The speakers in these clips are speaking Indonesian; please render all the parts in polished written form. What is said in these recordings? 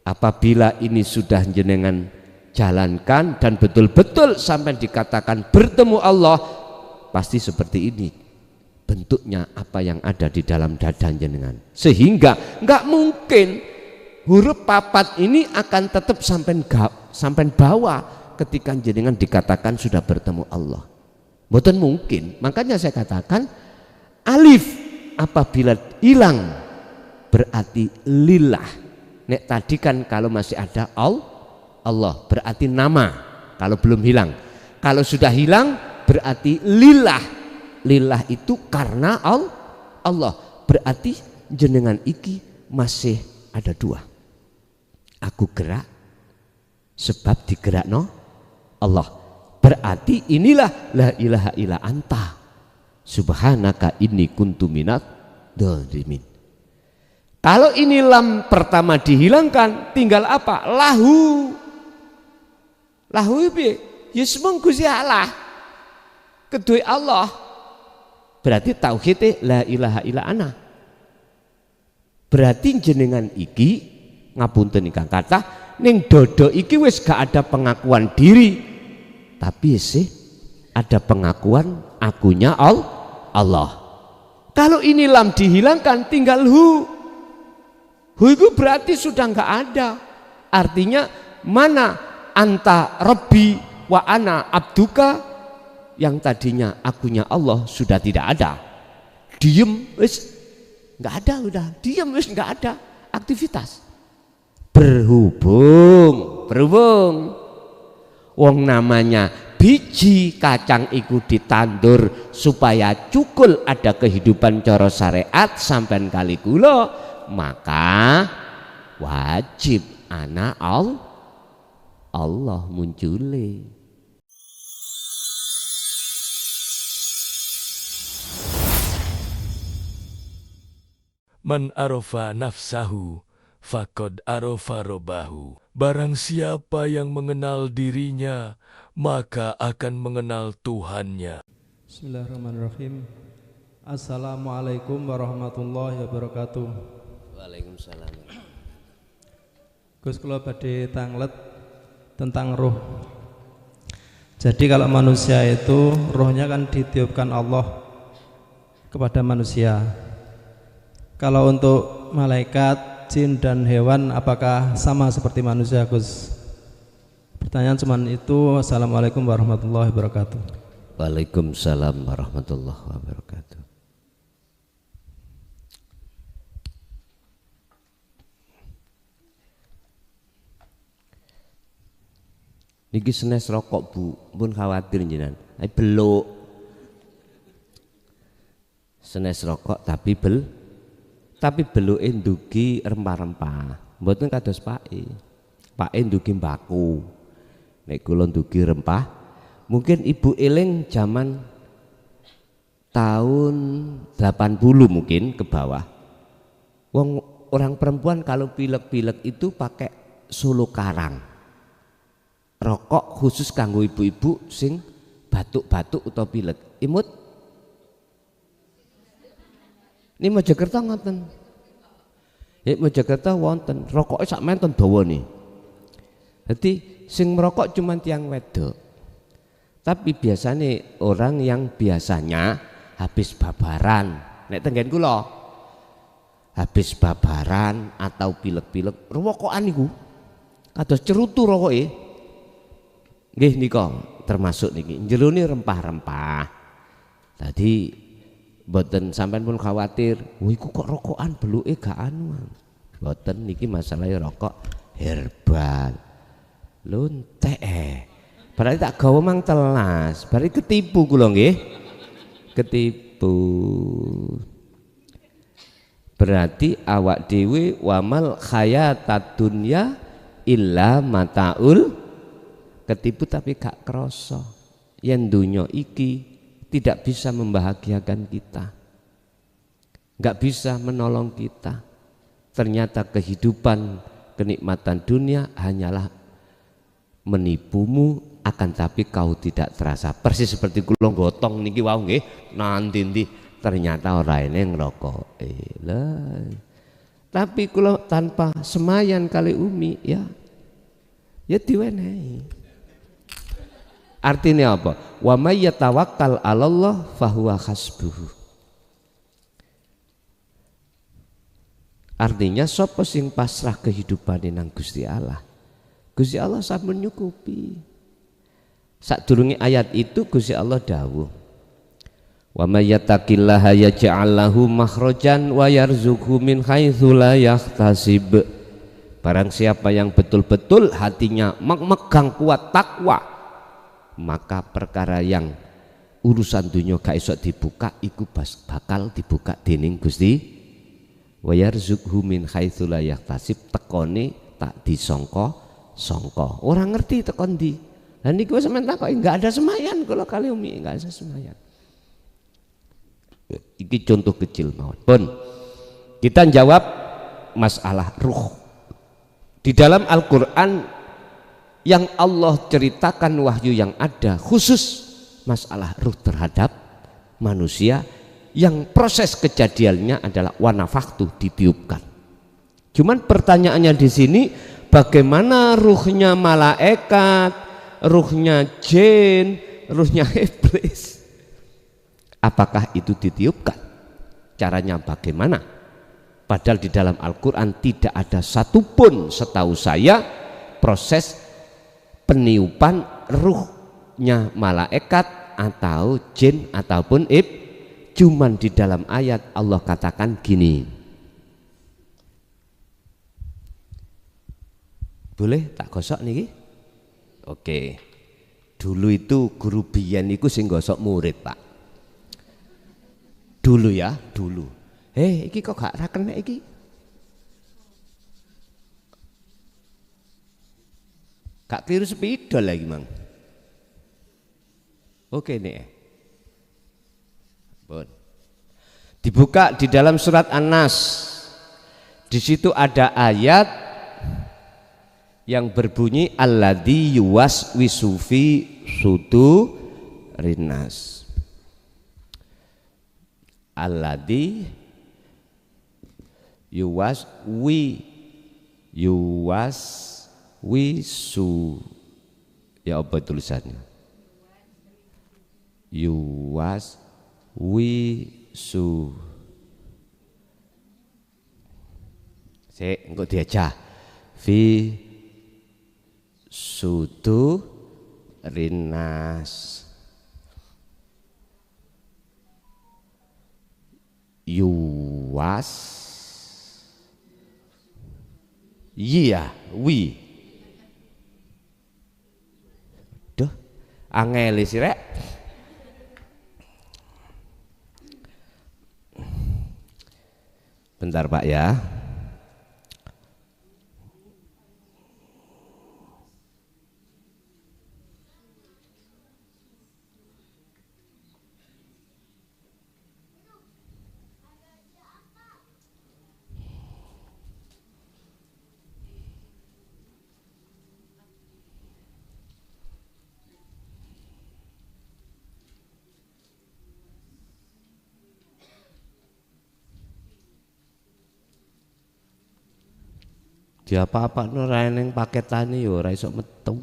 Apabila ini sudah jenengan jalankan dan betul-betul sampai dikatakan bertemu Allah, pasti seperti ini bentuknya apa yang ada di dalam dada jenengan, sehingga nggak mungkin huruf papat ini akan tetap sampai bawah ketika jenengan dikatakan sudah bertemu Allah. Mboten mungkin. Makanya saya katakan alif apabila hilang berarti lillah. Nek tadi kan kalau masih ada Allah berarti nama kalau belum hilang. Kalau sudah hilang berarti lillah. Lillah itu karena Allah. Berarti jenengan iki masih ada dua. Aku gerak sebab digerakno Allah. Berarti inilah la ilaha illa anta subhanaka inni kuntu minadz dzalimin. Kalau ini lam pertama dihilangkan, tinggal apa? Lahu. Lahu piye? Ya semung Gusti Allah. Kedue Allah. Berarti tauhid la ilaha illa ana. Berarti jenengan iki ngapunten ingkang kathah ning dodo iki wis gak ada pengakuan diri. Tapi sih ada pengakuan akunya Allah. Kalau ini lam dihilangkan tinggal hu. Hu itu berarti sudah nggak ada. Artinya mana anta rabbi wa ana abduka, yang tadinya akunya Allah sudah tidak ada. Diem wis nggak ada, udah diem wis nggak ada aktivitas. Berhubung wong namanya biji kacang iku ditandur supaya cukul ada kehidupan cara syariat sampean kali kula, maka wajib ana Allah muncule. Man arafa nafsahu faqad arafa robbahu. Barang siapa yang mengenal dirinya, maka akan mengenal Tuhannya. Bismillahirrahmanirrahim. Assalamualaikum warahmatullahi wabarakatuh. Waalaikumsalam. Gus kula badhe tanglet tentang roh. Jadi kalau manusia itu rohnya kan ditiupkan Allah kepada manusia. Kalau untuk malaikat, jin dan hewan apakah sama seperti manusia, Gus? Pertanyaan cuman itu. Assalamualaikum warahmatullahi wabarakatuh. Waalaikumsalam warahmatullahi wabarakatuh. Niki senes rokok Bu, pun khawatir jenengan. Beluk. Senes rokok tapi beluke ndugi rempah-rempah. Mboten kados pake. Pake ndugi mbaku. Nek kula ndugi rempah, mungkin ibu eling zaman tahun 80 mungkin ke bawah. Wong orang perempuan kalau pilek-pilek itu pakai solo karang. Rokok khusus kanggo ibu-ibu sing batuk-batuk utawa pilek. Imut. Ini Mojokerto ngoten. Mojokerto wonten rokoke sak menten dawa nih. Jadi sing merokok cuma tiang wedok. Tapi biasanya orang yang biasanya habis babaran, nek tenggen kula habis babaran atau pilek-pilek rokokan niku kados cerutu rokoke. Nggih nika termasuk niki jerone rempah-rempah. Tadi mboten sampean pun khawatir, iku kok rokokan beluke gak anuan. Mboten niki masalahe rokok herbal. Lontek berarti tak gawa mang telas, berarti ketipu kula nggih. Ketipu. Berarti awak dhewe wamal hayatad dunya illa mataul. Ketipu tapi gak krasa. Yen donya iki tidak bisa membahagiakan kita, gak bisa menolong kita. Ternyata kehidupan kenikmatan dunia hanyalah menipumu, akan tapi kau tidak terasa. Persis seperti kula gotong niki wau nggih, nanti ternyata ora ene ngrokok. Tapi kalau tanpa semayan kali umi ya diwenehi. Artinya apa? Wa may yatawakkal 'alallah fahuwa hasbuhu. Artinya sapa sing pasrah kehidupane nang Gusti Allah. Gusti Allah sampun nyukupi. Sadurunge ayat itu Gusti Allah dawuh, wa may yattaqillaha yaj'al lahu makhrajan wa yarzuqhu min haitsu la yahtasib. Barang siapa yang betul-betul hatinya memegang kuat takwa, maka perkara yang urusan dunia gak iso dibuka iku bakal dibuka dening Gusti. Wa yarzuqhu min haitsu la yahtasib, tekone tak disangka-sangka. Ora ngerti tekon ndi. Lah niku sampeyan takoki enggak ada semayan kalau kali umi enggak ada semayan. Iki contoh kecil mawon. Pun kita jawab masalah ruh. Di dalam Al-Qur'an yang Allah ceritakan wahyu yang ada khusus masalah ruh terhadap manusia yang proses kejadiannya adalah wanafaktu, ditiupkan. Cuman pertanyaannya di sini bagaimana ruhnya malaikat, ruhnya jin, ruhnya iblis? Apakah itu ditiupkan? Caranya bagaimana? Padahal di dalam Al-Quran tidak ada satupun setahu saya proses peniupan ruhnya malaikat atau jin ataupun iblis. Cuman di dalam ayat Allah katakan gini. Boleh tak gosok niki? Oke. Dulu itu guru biyen niku sing gosok murid, Pak. Dulu ya, dulu. Iki kok gak ra kena iki? Gak keliru sepidol lagi, Mang. Oke nih. Dibuka di dalam surat An-Nas. Di situ ada ayat yang berbunyi alladzi yuwaswisu fi sudurinas. Alladzi yuwaswisu, ya apa tulisannya? Yuwaswisu. Engko diajah fi sudurinas. Yuwas iya wi duh angel sih rek. Bentar Pak ya. Dia apa-apa no ning paketane yo ora iso metu.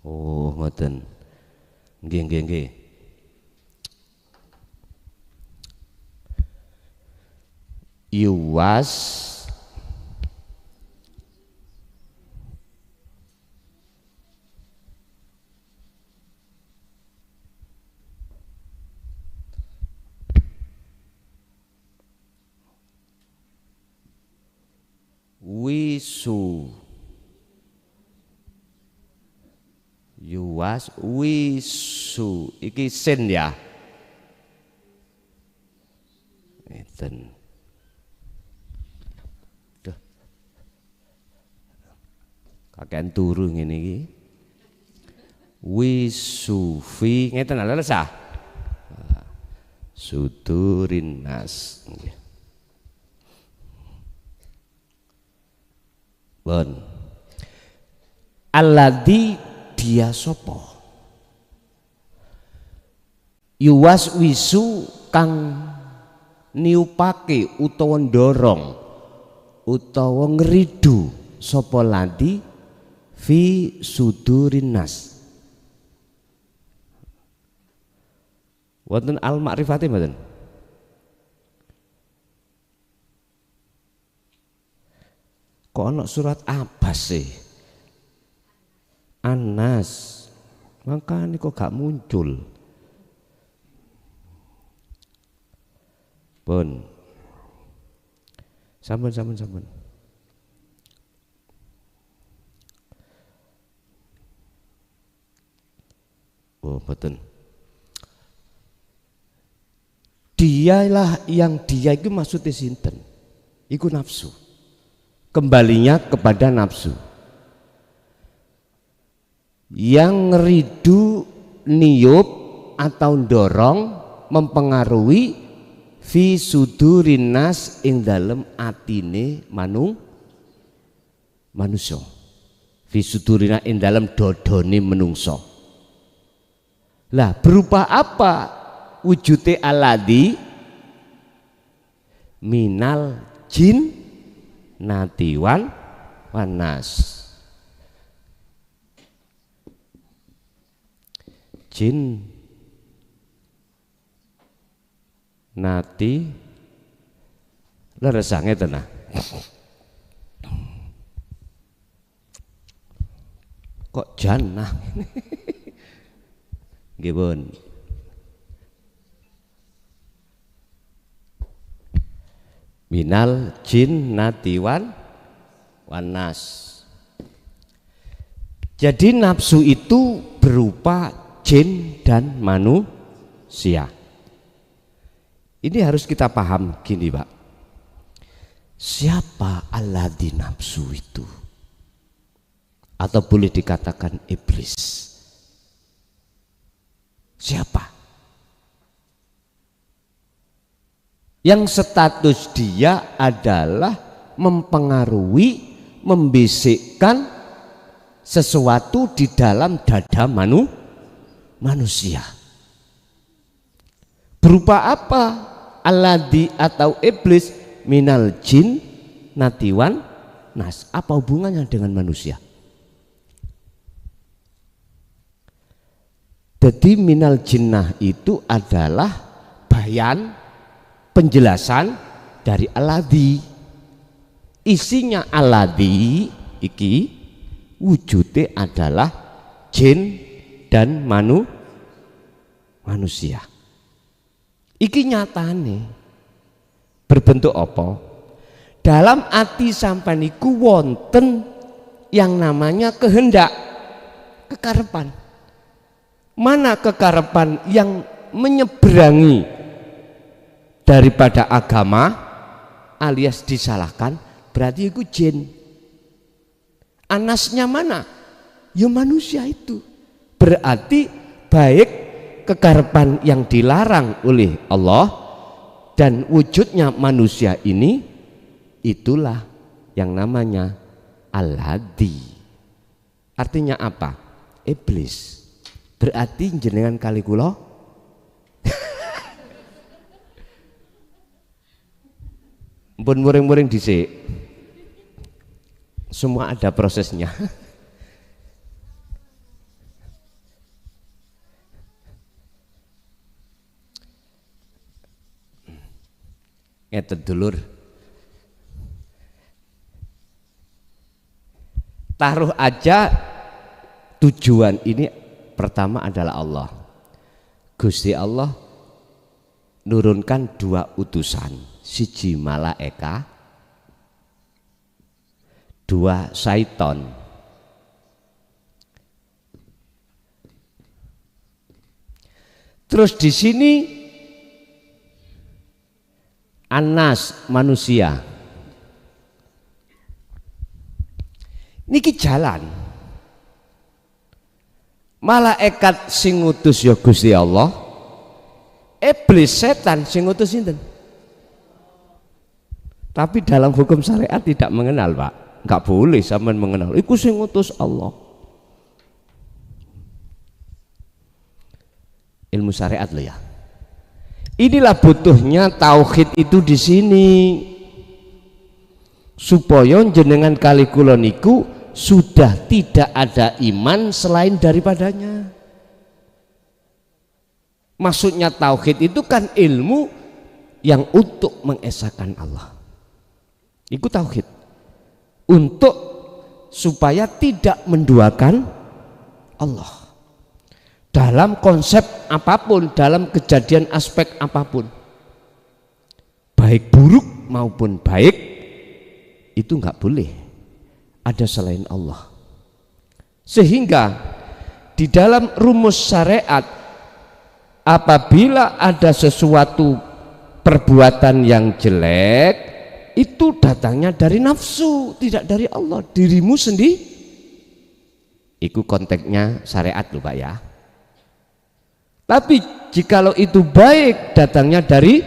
Oh, ngoten. Nggih. Yuwas wisu. Yuwas wisu iki sin ya. Ngeten. Duh. Kakean turu ngene iki. Wisufi ngeten lho sah. Sudurin nas. Bon. Alladzi dia sapa? Yuwas wisu kang niupake utawa ndorong utawa ngridu sapa ladi fi sudurin nas. Wonten al ma'rifati mboten? Kok ana surat Abbas sih? Anas. Makanya kok gak muncul. Pun. Sampun. Oh, betul. Dialah yang dia itu maksudnya sinten. Iku nafsu. Kembalinya kepada nafsu. Yang ngeridu, niup atau dorong mempengaruhi fi sudurin nas ing dalem atine manusia. Fi sudurina ing dalem dodone menungso. Lah berupa apa wujute aladi minal jin natiwan wanas. Jin nati leresange tenah. Kok jannah? Nggih pun. Minal jin natiwan wanas. Jadi nafsu itu berupa jin dan manusia. Ini harus kita paham gini Pak. Siapa alladzi nafsu itu? Atau boleh dikatakan iblis. Siapa? Yang status dia adalah mempengaruhi, membisikkan sesuatu di dalam dada manusia. Berupa apa? Alladzi atau iblis minal jin natiwan nas. Apa hubungannya dengan manusia? Jadi minal jinnah itu adalah bayan penjelasan dari alladzi. Isinya alladzi iki wujudnya adalah jin dan manusia. Iki nyatane berbentuk apa? Dalam ati sampean iku wonten yang namanya kehendak, kekarepan. Mana kekarepan yang menyeberangi daripada agama alias disalahkan, berarti itu jin. Anasnya mana? Ya manusia itu. Berarti baik kekarepan yang dilarang oleh Allah dan wujudnya manusia ini, itulah yang namanya alladzi. Artinya apa? Iblis. Berarti jenengan kali kula mpun muring-muring dhisik. Semua ada prosesnya. Ngeten dulur. Taruh aja tujuan ini pertama adalah Allah. Gusti Allah nurunkan 2 utusan, siji malaika, 2 syaiton. Terus di sini Anas manusia. niki jalan. Malaikat sing ngutus ya Gusti Allah, iblis setan sing ngutus sinten? Tapi dalam hukum syariat tidak mengenal, Pak. Enggak boleh sampean mengenal. Iku sing ngutus Allah. Ilmu syariat loh ya. Inilah butuhnya tauhid itu di sini. Supaya jenengan kali kula niku sudah tidak ada iman selain daripadanya. Maksudnya tauhid itu kan ilmu yang untuk mengesahkan Allah. Itu tauhid. Untuk supaya tidak menduakan Allah. Dalam konsep apapun, dalam kejadian aspek apapun. Baik buruk maupun baik, itu enggak boleh ada selain Allah. Sehingga di dalam rumus syariat, apabila ada sesuatu perbuatan yang jelek, itu datangnya dari nafsu, tidak dari Allah, dirimu sendiri. Itu konteksnya syariat loh Pak ya. Tapi jikalau itu baik, datangnya dari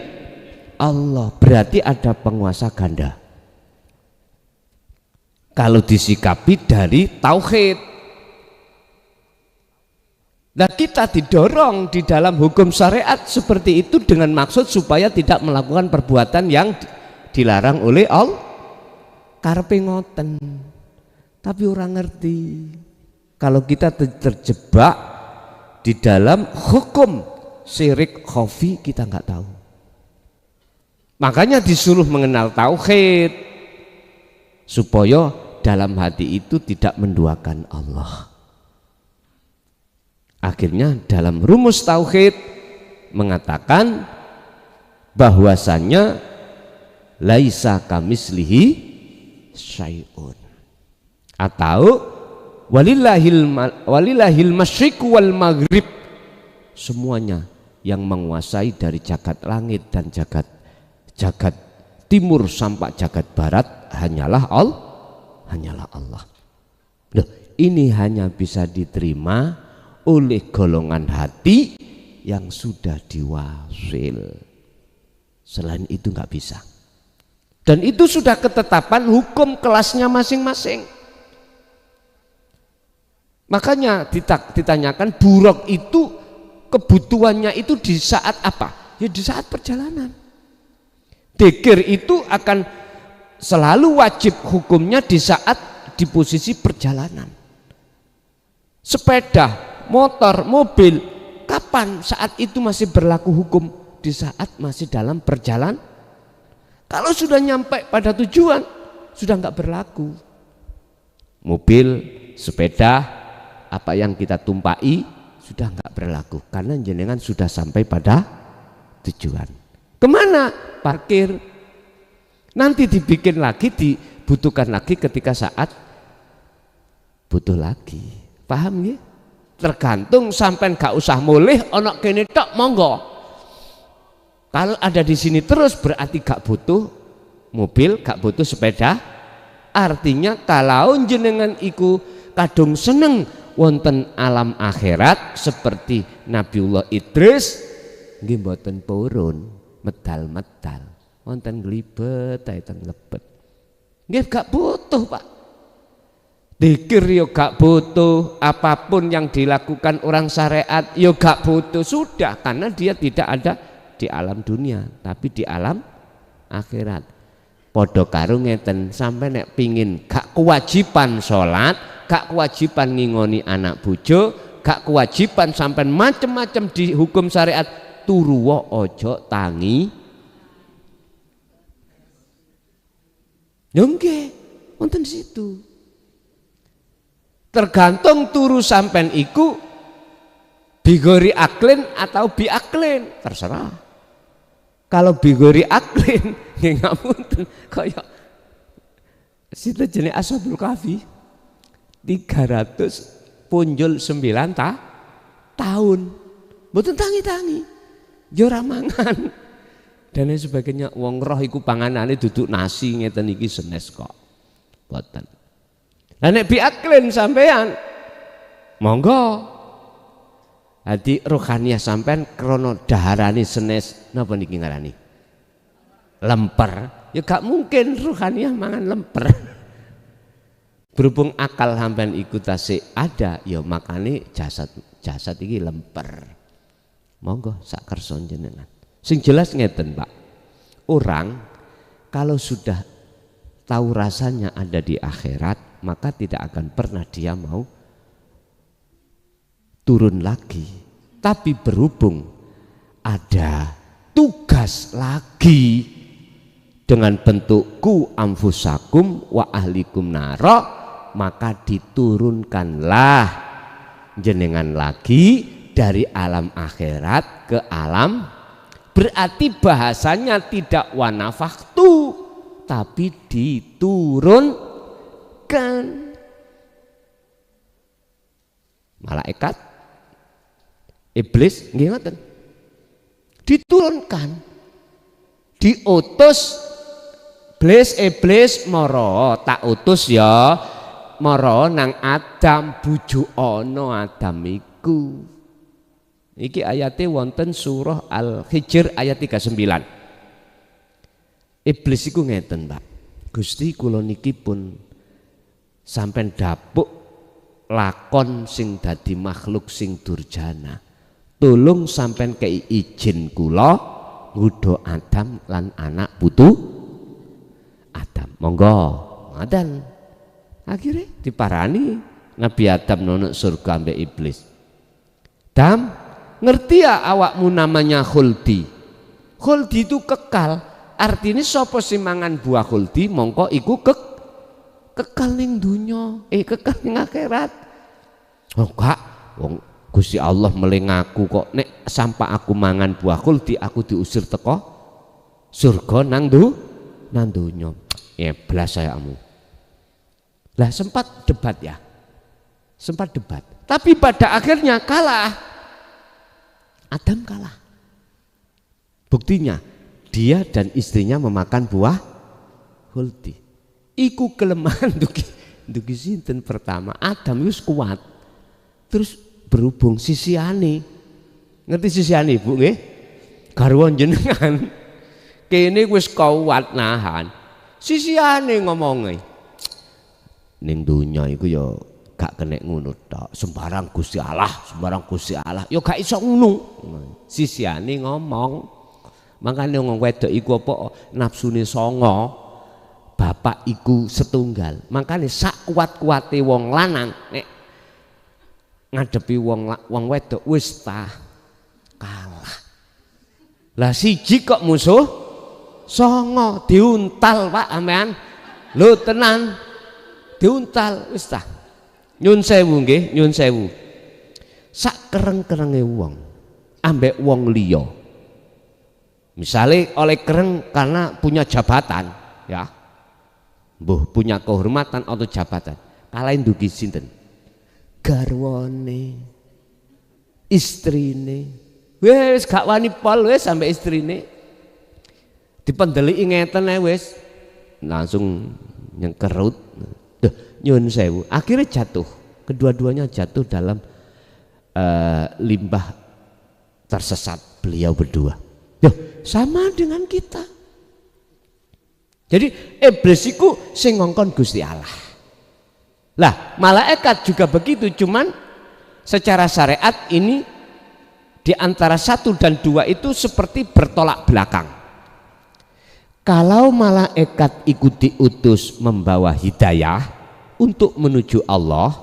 Allah, berarti ada penguasa ganda. Kalau disikapi dari tauhid. Nah kita didorong di dalam hukum syariat seperti itu dengan maksud supaya tidak melakukan perbuatan yang dilarang oleh Allah. Karepe ngoten. Tapi orang ngerti. Kalau kita terjebak di dalam hukum syirik khafi, kita nggak tahu. Makanya disuruh mengenal tauhid supaya dalam hati itu tidak menduakan Allah. Akhirnya dalam rumus tauhid mengatakan bahwasannya laisa kamislihi syai'un, atau walillahil masyriq wal maghrib, semuanya yang menguasai dari jagat langit dan jagat timur sampai jagat barat hanyalah Allah. Loh, ini hanya bisa diterima oleh golongan hati yang sudah diwasil. Selain itu nggak bisa. Dan itu sudah ketetapan hukum kelasnya masing-masing. Makanya ditanyakan buruk itu kebutuhannya itu di saat apa? Ya di saat perjalanan. Dzikir itu akan selalu wajib hukumnya di saat di posisi perjalanan. Sepeda, motor, mobil, kapan saat itu masih berlaku hukum? Di saat masih dalam perjalanan. Kalau sudah nyampe pada tujuan, sudah nggak berlaku. Mobil, sepeda, apa yang kita tumpai sudah nggak berlaku karena jenengan sudah sampai pada tujuan. Kemana? Parkir. Nanti dibikin lagi, dibutuhkan lagi ketika saat butuh lagi. Paham ya? Tergantung, sampai nggak usah mulih onok kene tok monggo. Kalau ada di sini terus berarti gak butuh mobil, gak butuh sepeda. Artinya kalau jenengan iku kadung seneng wonten alam akhirat seperti Nabiullah Idris, nggih mboten purun medal-medal, wonten glibet aiten lebet. Nggih gak butuh, Pak. Dzikir yo gak butuh, apapun yang dilakukan orang syariat yo gak butuh, sudah, karena dia tidak ada di alam dunia tapi di alam akhirat. Padha karo ngeten, sampai nek pingin gak kewajiban sholat, gak kewajiban ngingoni anak bojo, gak kewajiban sampai macem-macem di hukum syariat, turu ojo tangi. Nggih, wonten situ. Tergantung turu sampean iku bigori aklin atau biaklin, terserah. Kalau bigori aklin nggih ngapunten kaya sinten jenenge Ashabul Kahfi 300 punjul 9 tahun mboten tangi-tangi ya ora mangan dan sebagainya. Wong roh iku panganane duduk nasi ngeten iki senes kok mboten. Lah nek biaklin sampean monggo. Hadi rohaniyah sampean krono daharani senes napa niki ngarani? Lemper. Ya gak mungkin rohaniyah mangan lemper. Berhubung akal sampean iku tasih ada, ya makane jasad iki lemper. Monggo sak kersa jenengan. Sing jelas ngeten, Pak. Orang kalau sudah tahu rasanya ada di akhirat, maka tidak akan pernah dia mau turun lagi. Tapi berhubung ada tugas lagi dengan bentuk ku anfusakum wa ahlikum naro, maka diturunkanlah jenengan lagi dari alam akhirat ke alam. Berarti bahasanya tidak wanafaktu, tapi diturunkan. Malaikat, iblis nggih ngoten. Diturunkan. Diutus iblis mara tak utus ya mara nang Adam bujuk ana Adam iku. Iki ayate wonten surah Al-Hijr ayat 39. Iblis iku ngeten, Pak. Gusti kula niki pun sampean dapuk lakon sing dadi makhluk sing durjana. Tulung sampean kei izin kula nggodha Adam lan anak putu Adam. Monggo. Ngoten. Akhirnya diparani Nabi Adam nono surga ambek iblis. Adam, ngerti ya awakmu namanya khuldi. Khuldi itu kekal. Artinya sapa sing mangan buah khuldi mongko iku kekal ning dunya, kekal ning akhirat. Oh gak, wong Gusti Allah meling aku kok nek sampai aku mangan buah khuldi aku diusir teko surga nang dunya. Blas sayakmu. Lah sempat debat ya. Sempat debat. Tapi pada akhirnya kalah. Adam kalah. Buktinya dia dan istrinya memakan buah khuldi. Iku kelemahan dugi sinten pertama. Adam wis kuat. Terus berhubung sisiane. Ngerti sisiane Ibu nggih? Garwa jenengan. Kene wis kuat nahan. Sisiane ngomongi. Ning donya iku ya gak kena ngono tok, sembarang Gusti Allah ya gak iso ngono. Sisiane ngomong. Makane wong wedok iku apa nafsune songo, bapak iku setunggal. Makane sak kuat-kuate wong lanang nek ngadepi wong wedok wis kalah. Lah siji kok musuh songo diuntal Pak ampean. Lho tenan diuntal wis ta. Nyun sewu nggih, nyun sewu. Sak kereng-kerenge wong ambek wong liya. Misalnya oleh kereng karena punya jabatan, ya. Mbuh punya kehormatan atau jabatan. Kalahin dugi sinten? Garwane, istrine. Wis gak wani pol wis sampe istrine. Dipendeliki ngeten ae wis. Langsung nyengkerut. Duh, nyun sewu. Akhirnya jatuh. Kedua-duanya jatuh dalam limbah tersesat beliau berdua. Yo, sama dengan kita. Jadi iblis iku sing ngongkon Gusti Allah. Lah, malaikat juga begitu, cuman secara syariat ini di antara 1 dan 2 itu seperti bertolak belakang. Kalau malaikat ikut diutus membawa hidayah untuk menuju Allah,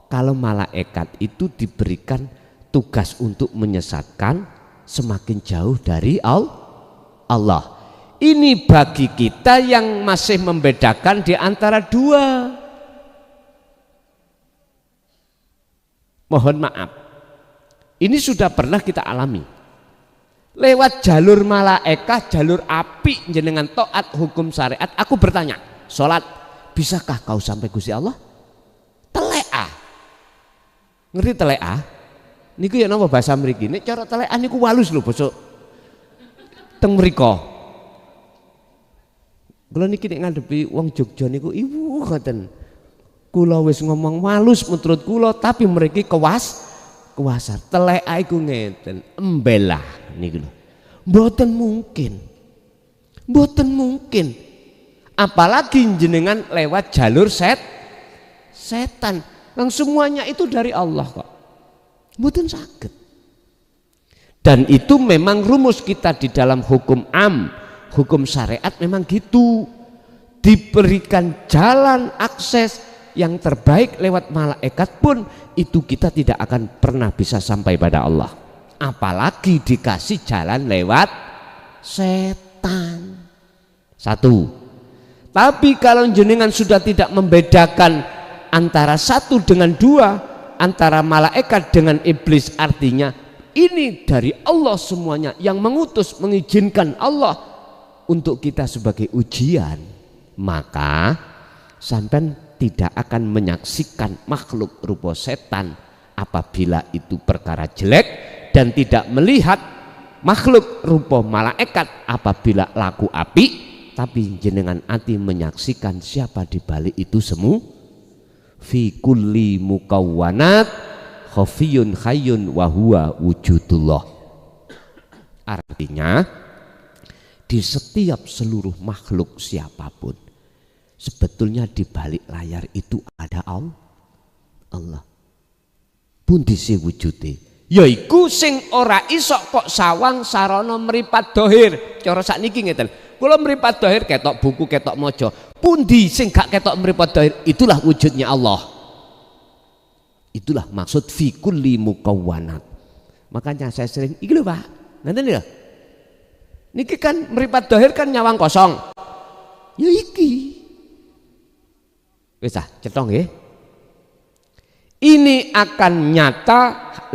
kalau malaikat itu diberikan tugas untuk menyesatkan semakin jauh dari Allah. Ini bagi kita yang masih membedakan di antara 2. Mohon maaf, ini sudah pernah kita alami. Lewat jalur malaikat, jalur api jenengan taat hukum syariat. Aku bertanya, sholat bisakah kau sampai Gusti Allah? Telea. Ngerti telea? Niku ya nama bahasa mriki. Nek cara telekan niku walus lho basa teng mriko. Kula niki nek ngadepi wong Jogja niku ibu ngoten. Kula wis ngomong walus menurut kula tapi mereka kuasa telek iku ngeten embelah niku lho. Mboten mungkin. Mboten mungkin. Apalagi jenengan lewat jalur setan. Yang semuanya itu dari Allah kok. Mboten saged. Dan itu memang rumus kita di dalam hukum am, hukum syariat memang gitu. Diberikan jalan akses yang terbaik lewat malaikat pun itu kita tidak akan pernah bisa sampai pada Allah. Apalagi dikasih jalan lewat setan. Satu. Tapi kalau jenengan sudah tidak membedakan antara satu dengan dua, antara malaikat dengan iblis, artinya ini dari Allah semuanya, yang mengutus, mengizinkan Allah untuk kita sebagai ujian, maka sampai tidak akan menyaksikan makhluk rupa setan apabila itu perkara jelek, dan tidak melihat makhluk rupa malaikat apabila laku api, tapi jenengan ati menyaksikan siapa di balik itu semua. Fi kulli mukawwanat khafiyun khayyun wa huwa wujudullah. Artinya di setiap seluruh makhluk siapapun sebetulnya di balik layar itu ada Allah. Pundi sih wujude? Yaiku sing ora iso kok sawang sarana mripat dohir. Cara sakniki ngeten. Kula mripat dohir ketok buku, ketok maca. Pundi sing gak ketok mripat dohir? Itulah wujudnya Allah. Itulah maksud fi kulli mukawwanat. Makanya saya sering iki lho Pak. Nanten lho. Niki kan mripat dohir kan nyawang kosong. Ya iki. Wis cetong nggih. Ini akan nyata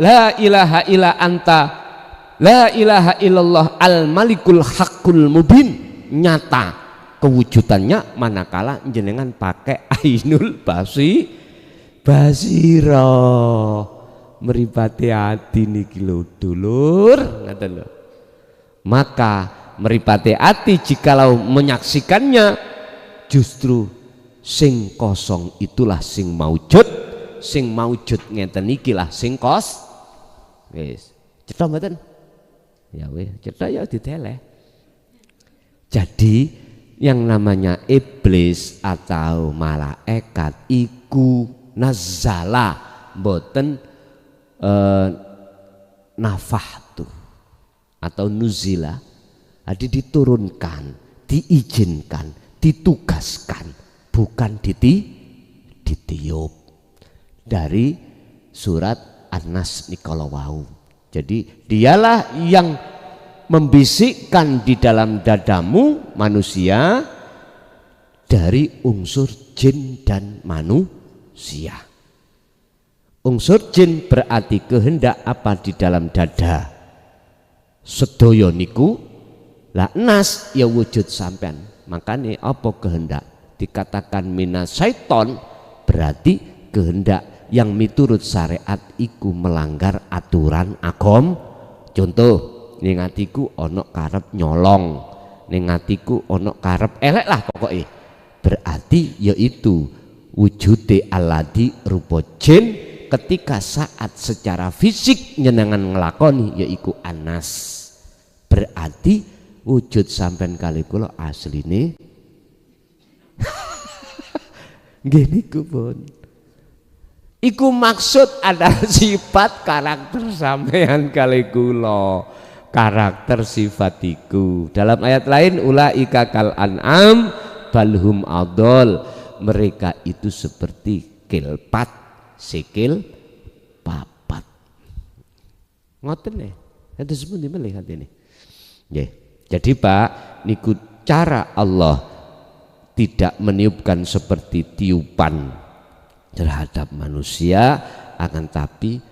la ilaha illa anta la ilaha illallah al malikul haqqul mubin, nyata kewujudannya manakala jenengan pakai ainul basira meripati hati niki lho dulur ngaten lho. Maka meripati hati jikalau menyaksikannya justru sing kosong itulah sing maujud, sing maujud ngeten iki lah sing kos. Wis, cetha mboten? Ya wis, cetha ya diteleh. Jadi yang namanya iblis atau malaikat iku nazala mboten nafahtu atau nuzila, jadi diturunkan, diizinkan, ditugaskan, bukan ditiup. Dari surat An-Nas nikolawau. Jadi dialah yang membisikkan di dalam dadamu manusia dari unsur jin dan manusia. Unsur jin berarti kehendak apa di dalam dada sedaya niku, lah nas ya wujud sampean. Makanya apa kehendak dikatakan minas syaiton, berarti kehendak yang miturut syariat iku melanggar aturan agam. Contoh, ning atiku ana karep nyolong, ning atiku ana karep elek lah pokoknya, berarti yaitu wujude aladi rupa jin ketika saat secara fisik nyenengan ngelakoni yaiku anas. Berarti wujud sampean kali kula asline nggih niku pun iku maksud ada sifat karakter sampean kali kula, karakter sifat iku. Dalam ayat lain ulaika kal an'am balhum adol, mereka itu seperti kilpat sikil papat. Ngoten nggih. Kados pundi melih atine. Nggih. Jadi Pak niku cara Allah tidak meniupkan seperti tiupan terhadap manusia, akan tapi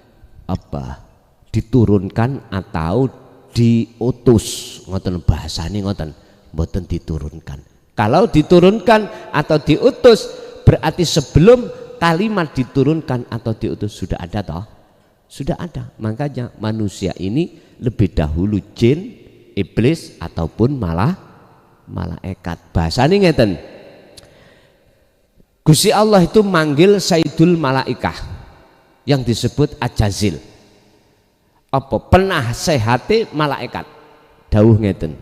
apa diturunkan atau diutus, ngoten bahasane ngoten, mboten diturunkan. Kalau diturunkan atau diutus berarti sebelum kalimat diturunkan atau diutus sudah ada toh, sudah ada. Makanya manusia ini lebih dahulu jin, iblis ataupun malaikat. Bahasane ngeten. Gusti Allah itu manggil Sayyidul Malaikah yang disebut Ajazil. Apa penasehate malaikat. Dawuh ngeten.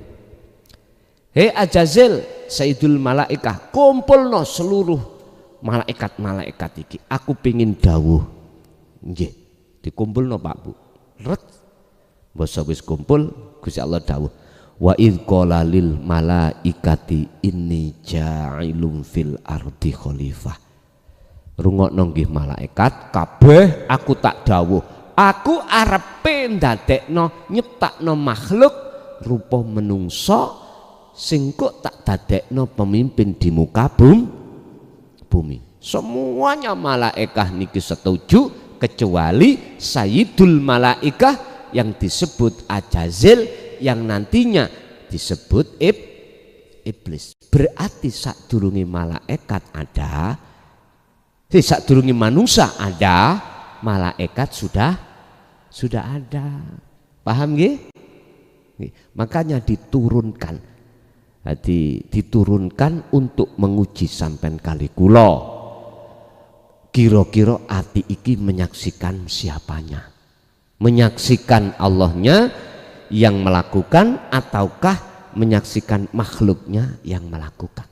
Hei Ajazil, Sayyidul Malaikah, kumpulno seluruh malaikat-malaikat iki. Aku pingin dawuh. Nggih, dikumpulno Pak Bu. Ret. Basa wis kumpul, Gusti Allah dawuh. Wa idz qala lil malaikati inni ja'ilun fil ardi khalifah. Rungokno nggih malaikat, kabeh aku tak dawuh. Aku arepe ndadekno nyiptakno makhluk rupa menungso sing kok tak dadekno pemimpin di muka bumi. Semuanya malaikat niki setuju kecuali Sayyidul Malaikah yang disebut Ajazil yang nantinya disebut iblis. Berarti sadurunge malaikat ada, sadurunge manusia ada, malaikat sudah ada. Paham nggih? Makanya diturunkan. Jadi diturunkan untuk menguji sampean kali kula. Kira-kira ati iki menyaksikan siapanya? Menyaksikan Allahnya yang melakukan ataukah menyaksikan makhluknya yang melakukan?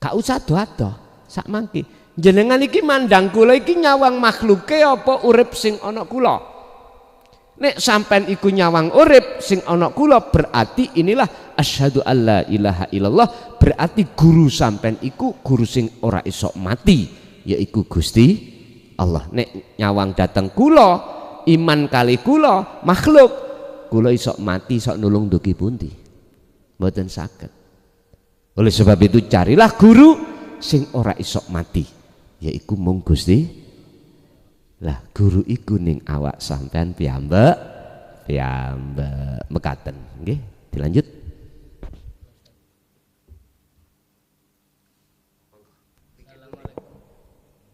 Gak usah doa-doa sak mangke. Jenengan iki mandang kula iki nyawang makhluke apa urip sing ana kula? Nek sampean iku nyawang urip sing ana kula berarti inilah asyhadu alla ilaha illallah, berarti guru sampean iku guru sing ora iso mati, yaiku Gusti Allah. Nek nyawang dateng kula, iman kali kula makhluk, kula iso mati iso nulung dugi pundi? Mboten saged. Oleh sebab itu carilah guru sing ora iso mati, yaiku mung Gusti. Lah guru iku ning awak sampean piyambak mekaten. Nggih, dilanjut.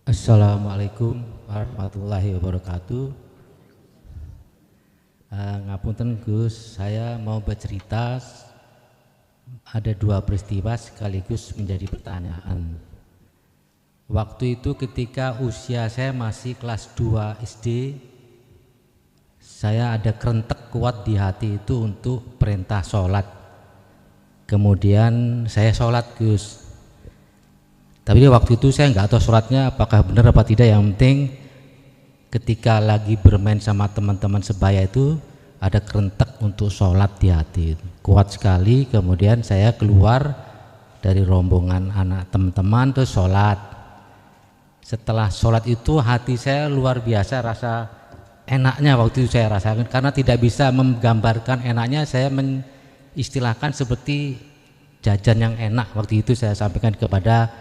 Assalamualaikum warahmatullahi wabarakatuh. Ngapunten Gus, saya mau bercerita. Ada dua peristiwa sekaligus menjadi pertanyaan. Waktu itu ketika usia saya masih kelas 2 SD, saya ada kerentek kuat di hati itu untuk perintah sholat. Kemudian saya sholat Gus. Tapi waktu itu saya nggak tahu sholatnya apakah benar apa tidak. Yang penting ketika lagi bermain sama teman-teman sebaya itu ada kerentek untuk sholat di hati, kuat sekali. Kemudian saya keluar dari rombongan anak teman-teman terus sholat. Setelah sholat itu hati saya luar biasa, rasa enaknya waktu itu saya rasakan, karena tidak bisa menggambarkan enaknya. Saya menistilahkan seperti jajan yang enak. Waktu itu saya sampaikan kepada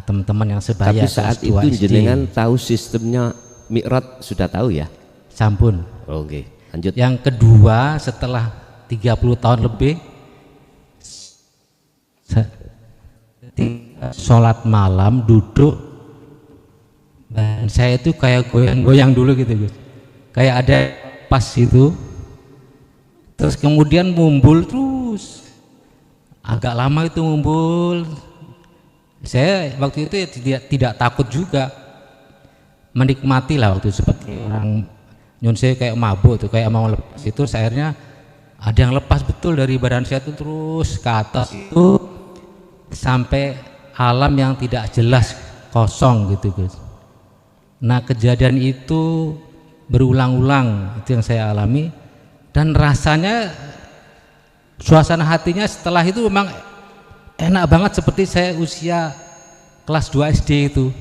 teman-teman yang sebaya. Tapi saat itu jenengan tahu sistemnya Mi'raj, sudah tahu ya? Sampun. Oke, lanjut. Yang kedua, setelah 30 tahun lebih sholat malam duduk, dan saya itu kayak goyang-goyang dulu gitu Gus, kayak ada pas itu, terus kemudian mumbul terus, agak lama itu mumbul. Saya waktu itu tidak takut juga, menikmati lah waktu itu, seperti orang nyun saya kayak mabuk tuh, kayak mau lepas itu. Akhirnya ada yang lepas betul dari badan saya tuh, terus ke atas itu sampai alam yang tidak jelas, kosong gitu Gus. Nah kejadian itu berulang-ulang, itu yang saya alami, dan rasanya suasana hatinya setelah itu memang enak banget seperti saya usia kelas 2 SD itu.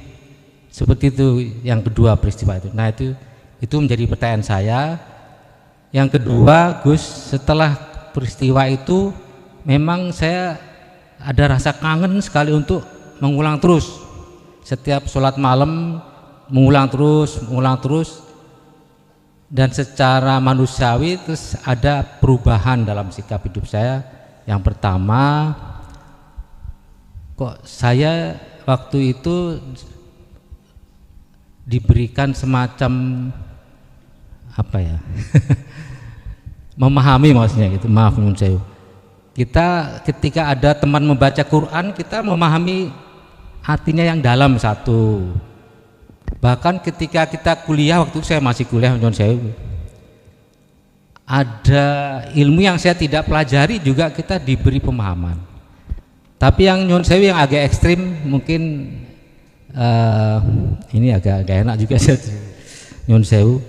Seperti itu yang kedua peristiwa itu. Nah itu menjadi pertanyaan saya. Yang kedua Gus, setelah peristiwa itu memang saya ada rasa kangen sekali untuk mengulang terus. Setiap sholat malam mengulang terus, dan secara manusiawi terus ada perubahan dalam sikap hidup saya. Yang pertama, kok saya waktu itu diberikan semacam apa ya memahami, maksudnya gitu, maaf menurut saya, kita ketika ada teman membaca Quran, kita memahami artinya yang dalam satu. Bahkan ketika kita kuliah, waktu saya masih kuliah nyuwun sewu, ada ilmu yang saya tidak pelajari juga kita diberi pemahaman. Tapi yang nyuwun sewu yang agak ekstrim mungkin ini agak enak juga saya nyuwun sewu.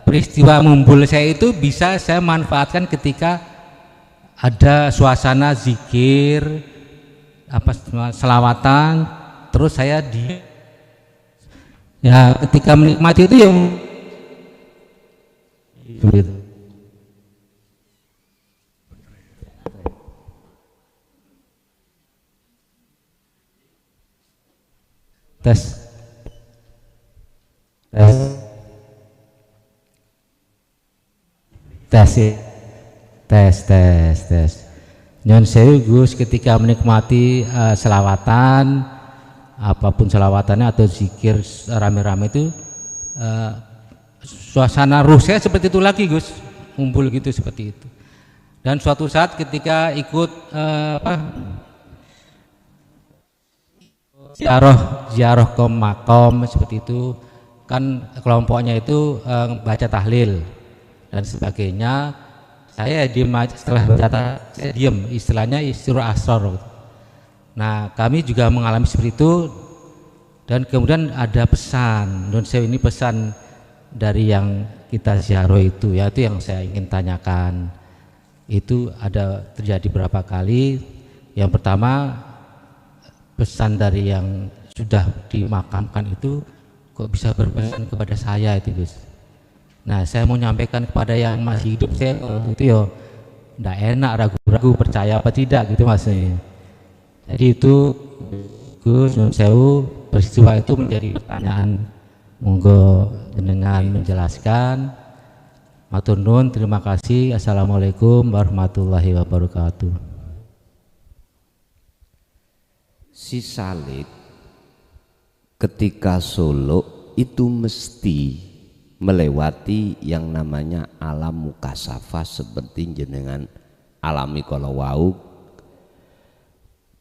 Peristiwa mumbul saya itu bisa saya manfaatkan ketika ada suasana zikir, selawatan, terus saya ya ketika menikmati itu yang begitu. Tes nyuwun sewu Gus, ketika menikmati selawatan, apapun selawatannya atau zikir rame-rame itu, suasana ruh saya seperti itu lagi Gus, ngumpul gitu seperti itu. Dan suatu saat ketika ikut ziarah ke makom seperti itu, kan kelompoknya itu baca tahlil dan sebagainya, saya diem aja. Setelah baca saya diem, istilahnya istirahat asrar. Nah kami juga mengalami seperti itu, dan kemudian ada pesan, dan saya ini pesan dari yang kita ziarah itu, yaitu yang saya ingin tanyakan. Itu ada terjadi berapa kali. Yang pertama, pesan dari yang sudah dimakamkan itu kok bisa berpesan kepada saya itu Gus. Nah saya mau nyampaikan kepada yang masih hidup, saya itu ya enggak enak, ragu-ragu percaya apa tidak gitu maksudnya. Jadi itu Gus nyuwun sewu, peristiwa itu menjadi pertanyaan, monggo jenengan menjelaskan. Matur nuwun, terima kasih. Assalamualaikum warahmatullahi wabarakatuh. Si Salik ketika suluk itu mesti melewati yang namanya alam mukasafah, seperti jenengan alami kalau wau,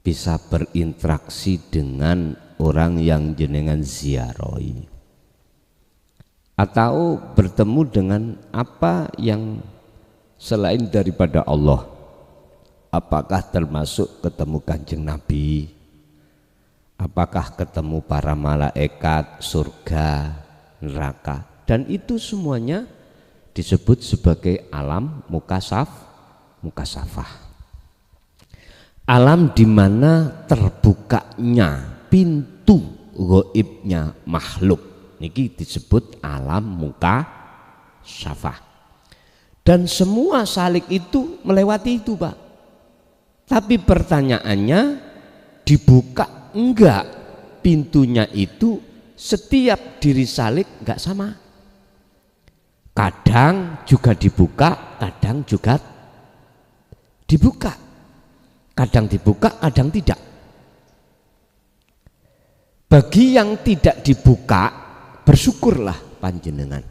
bisa berinteraksi dengan orang yang jenengan ziarahi, atau bertemu dengan apa yang selain daripada Allah. Apakah termasuk ketemu Kanjeng Nabi, apakah ketemu para malaikat, surga, neraka, dan itu semuanya disebut sebagai alam mukasafah. Alam di mana terbukanya pintu gaibnya makhluk, niki disebut alam mukasafah. Dan semua salik itu melewati itu Pak. Tapi pertanyaannya, dibuka enggak pintunya itu? Setiap diri salik enggak sama. Kadang juga dibuka, kadang juga dibuka. Kadang dibuka, kadang tidak. Bagi yang tidak dibuka, bersyukurlah panjenengan.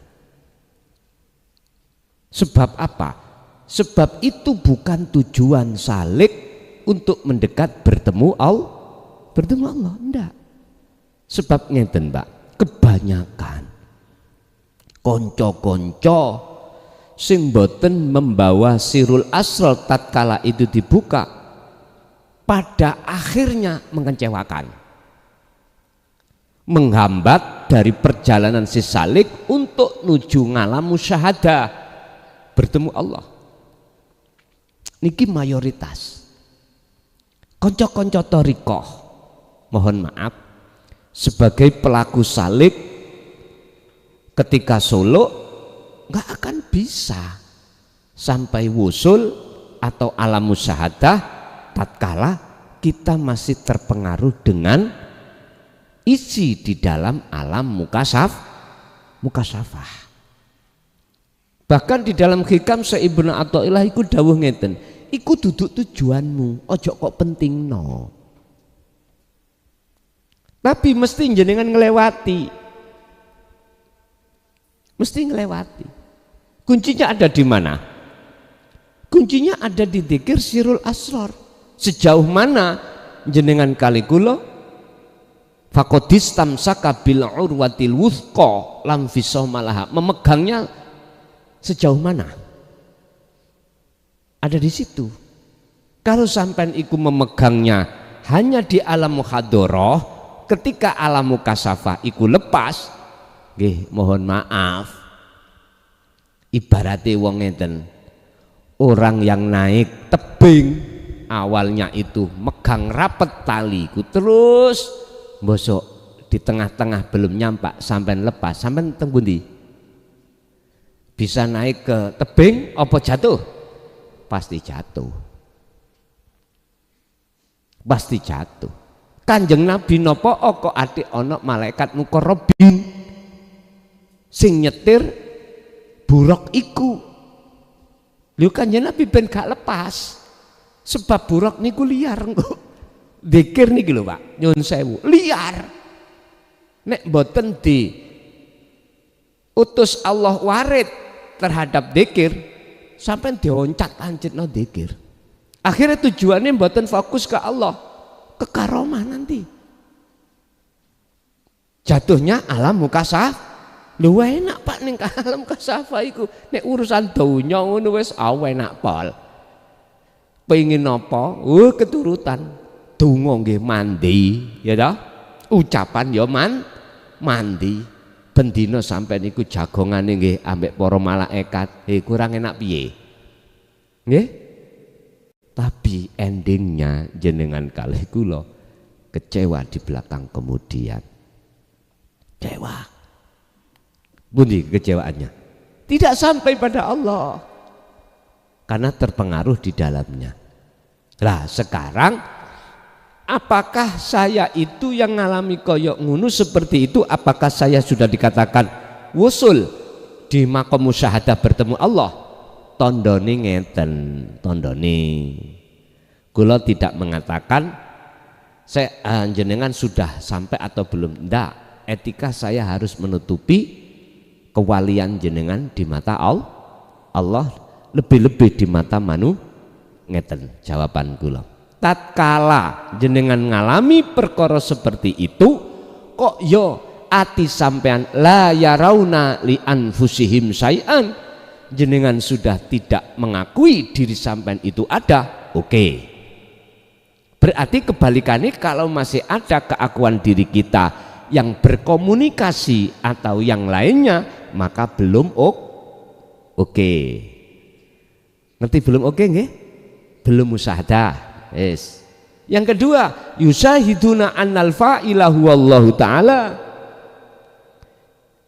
Sebab apa? Sebab itu bukan tujuan salik untuk mendekat bertemu Allah, enggak. Sebab ngeten Pak, kebanyakan konco-konco sing boten membawa sirul asrar tatkala itu dibuka, pada akhirnya mengecewakan, menghambat dari perjalanan si salik untuk nuju ngalam musyahadah bertemu Allah. Niki mayoritas konco-konco thariqah, mohon maaf, sebagai pelaku salik ketika suluk nggak akan bisa sampai wusul atau alam musyahadah tatkala kita masih terpengaruh dengan isi di dalam alam mukasafah. Bahkan di dalam hikam Ibnu Athaillah iku dawuh ngeten, iku duduk tujuanmu, ojo kok penting no. Tapi mesti jenengan ngelewati. Mesti ngelewati. Kuncinya ada di mana? Kuncinya ada di dzikir sirul asrar. Sejauh mana jenengan kali kula faqadistamsaka bil urwatil wuthqa lam fisomalaha, memegangnya sejauh mana? Ada di situ. Kalau sampean iku memegangnya hanya di alam muhadharah, ketika alam mukasafah iku lepas, nggih mohon maaf, ibaratnya wong ngeten, orang yang naik tebing awalnya itu megang rapet taliku, terus bosok di tengah-tengah belum nyampak sampean lepas, sampean teng pundi? Bisa naik ke tebing apa jatuh? Pasti jatuh, pasti jatuh. Kanjeng Nabi nopo kok adik ono malaikat muqarrabin sing nyetir buruk iku. Lho Kanjeng Nabi ben gak lepas, sebab buruk niku liar engko. Dzikir niki lho Pak, nyuwun sewu, liar. Nek mboten di utus Allah warid terhadap dzikir, sampai dioncat-ancitno dzikir. Akhirnya tujuannya mboten fokus ke Allah, ke karomah nanti. Jatuhnya alam mukasaf. Lho enak Pak ning alam kasafah iku. Nek urusan donya ngono wis enak pol. Pengin napa? Keturutan. Donga nggih mandi, ya toh? Ucapan ya mandi. Bendina sampeyan iku jagongane nggih ambek para malaikat. Kurang enak piye? Nggih? Tapi endingnya jenengan kalih kula kecewa di belakang kemudian. Kecewa. Bundi kecewaannya? Tidak sampai pada Allah. Karena terpengaruh di dalamnya. Lah sekarang apakah saya itu yang ngalami koyok ngunu seperti itu? Apakah saya sudah dikatakan wusul di makom musyahadah bertemu Allah? Tondone ngeten, tondone. Kula tidak mengatakan saya jenengan sudah sampai atau belum. Ndak, etika saya harus menutupi kewalian jenengan di mata Allah, lebih-lebih di mata manu. Ngeten jawaban kula. Tatkala jenengan ngalami perkara seperti itu, kok yo ati sampean la yarauna li anfusihim syai'an, jenengan sudah tidak mengakui diri sampean itu ada. Oke. Berarti kebalikannya, kalau masih ada keakuan diri kita yang berkomunikasi atau yang lainnya, maka belum oke. Ngerti belum oke nggih? Belum musyahadah. Yes. Yang kedua, yusahiduna annal fa'ila huwallahu ta'ala.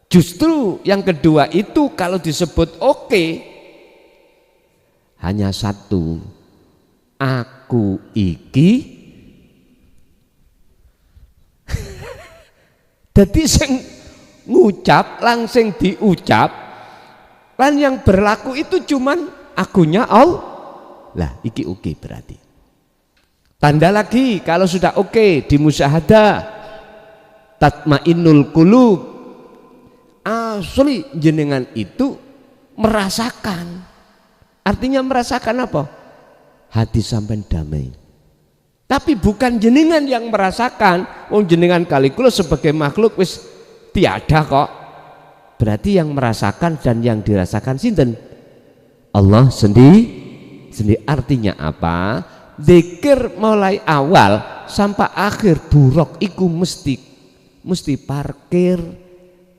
Justru yang kedua itu kalau disebut oke, hanya satu, aku iki dadi sing ngucap langsung diucap, lan yang berlaku itu cuman akunya Allah. Lah iki oke berarti. Tanda lagi kalau sudah oke di musyahadah, tatmainnul qulub, asli jenengan itu merasakan. Artinya merasakan apa? Hati sampai damai. Tapi bukan jenengan yang merasakan. Wong jenengan kali kula sebagai makhluk wis tiada kok. Berarti yang merasakan dan yang dirasakan sinten? Allah sendiri. Artinya apa? Zikir mulai awal sampai akhir buruk iku mesti parkir.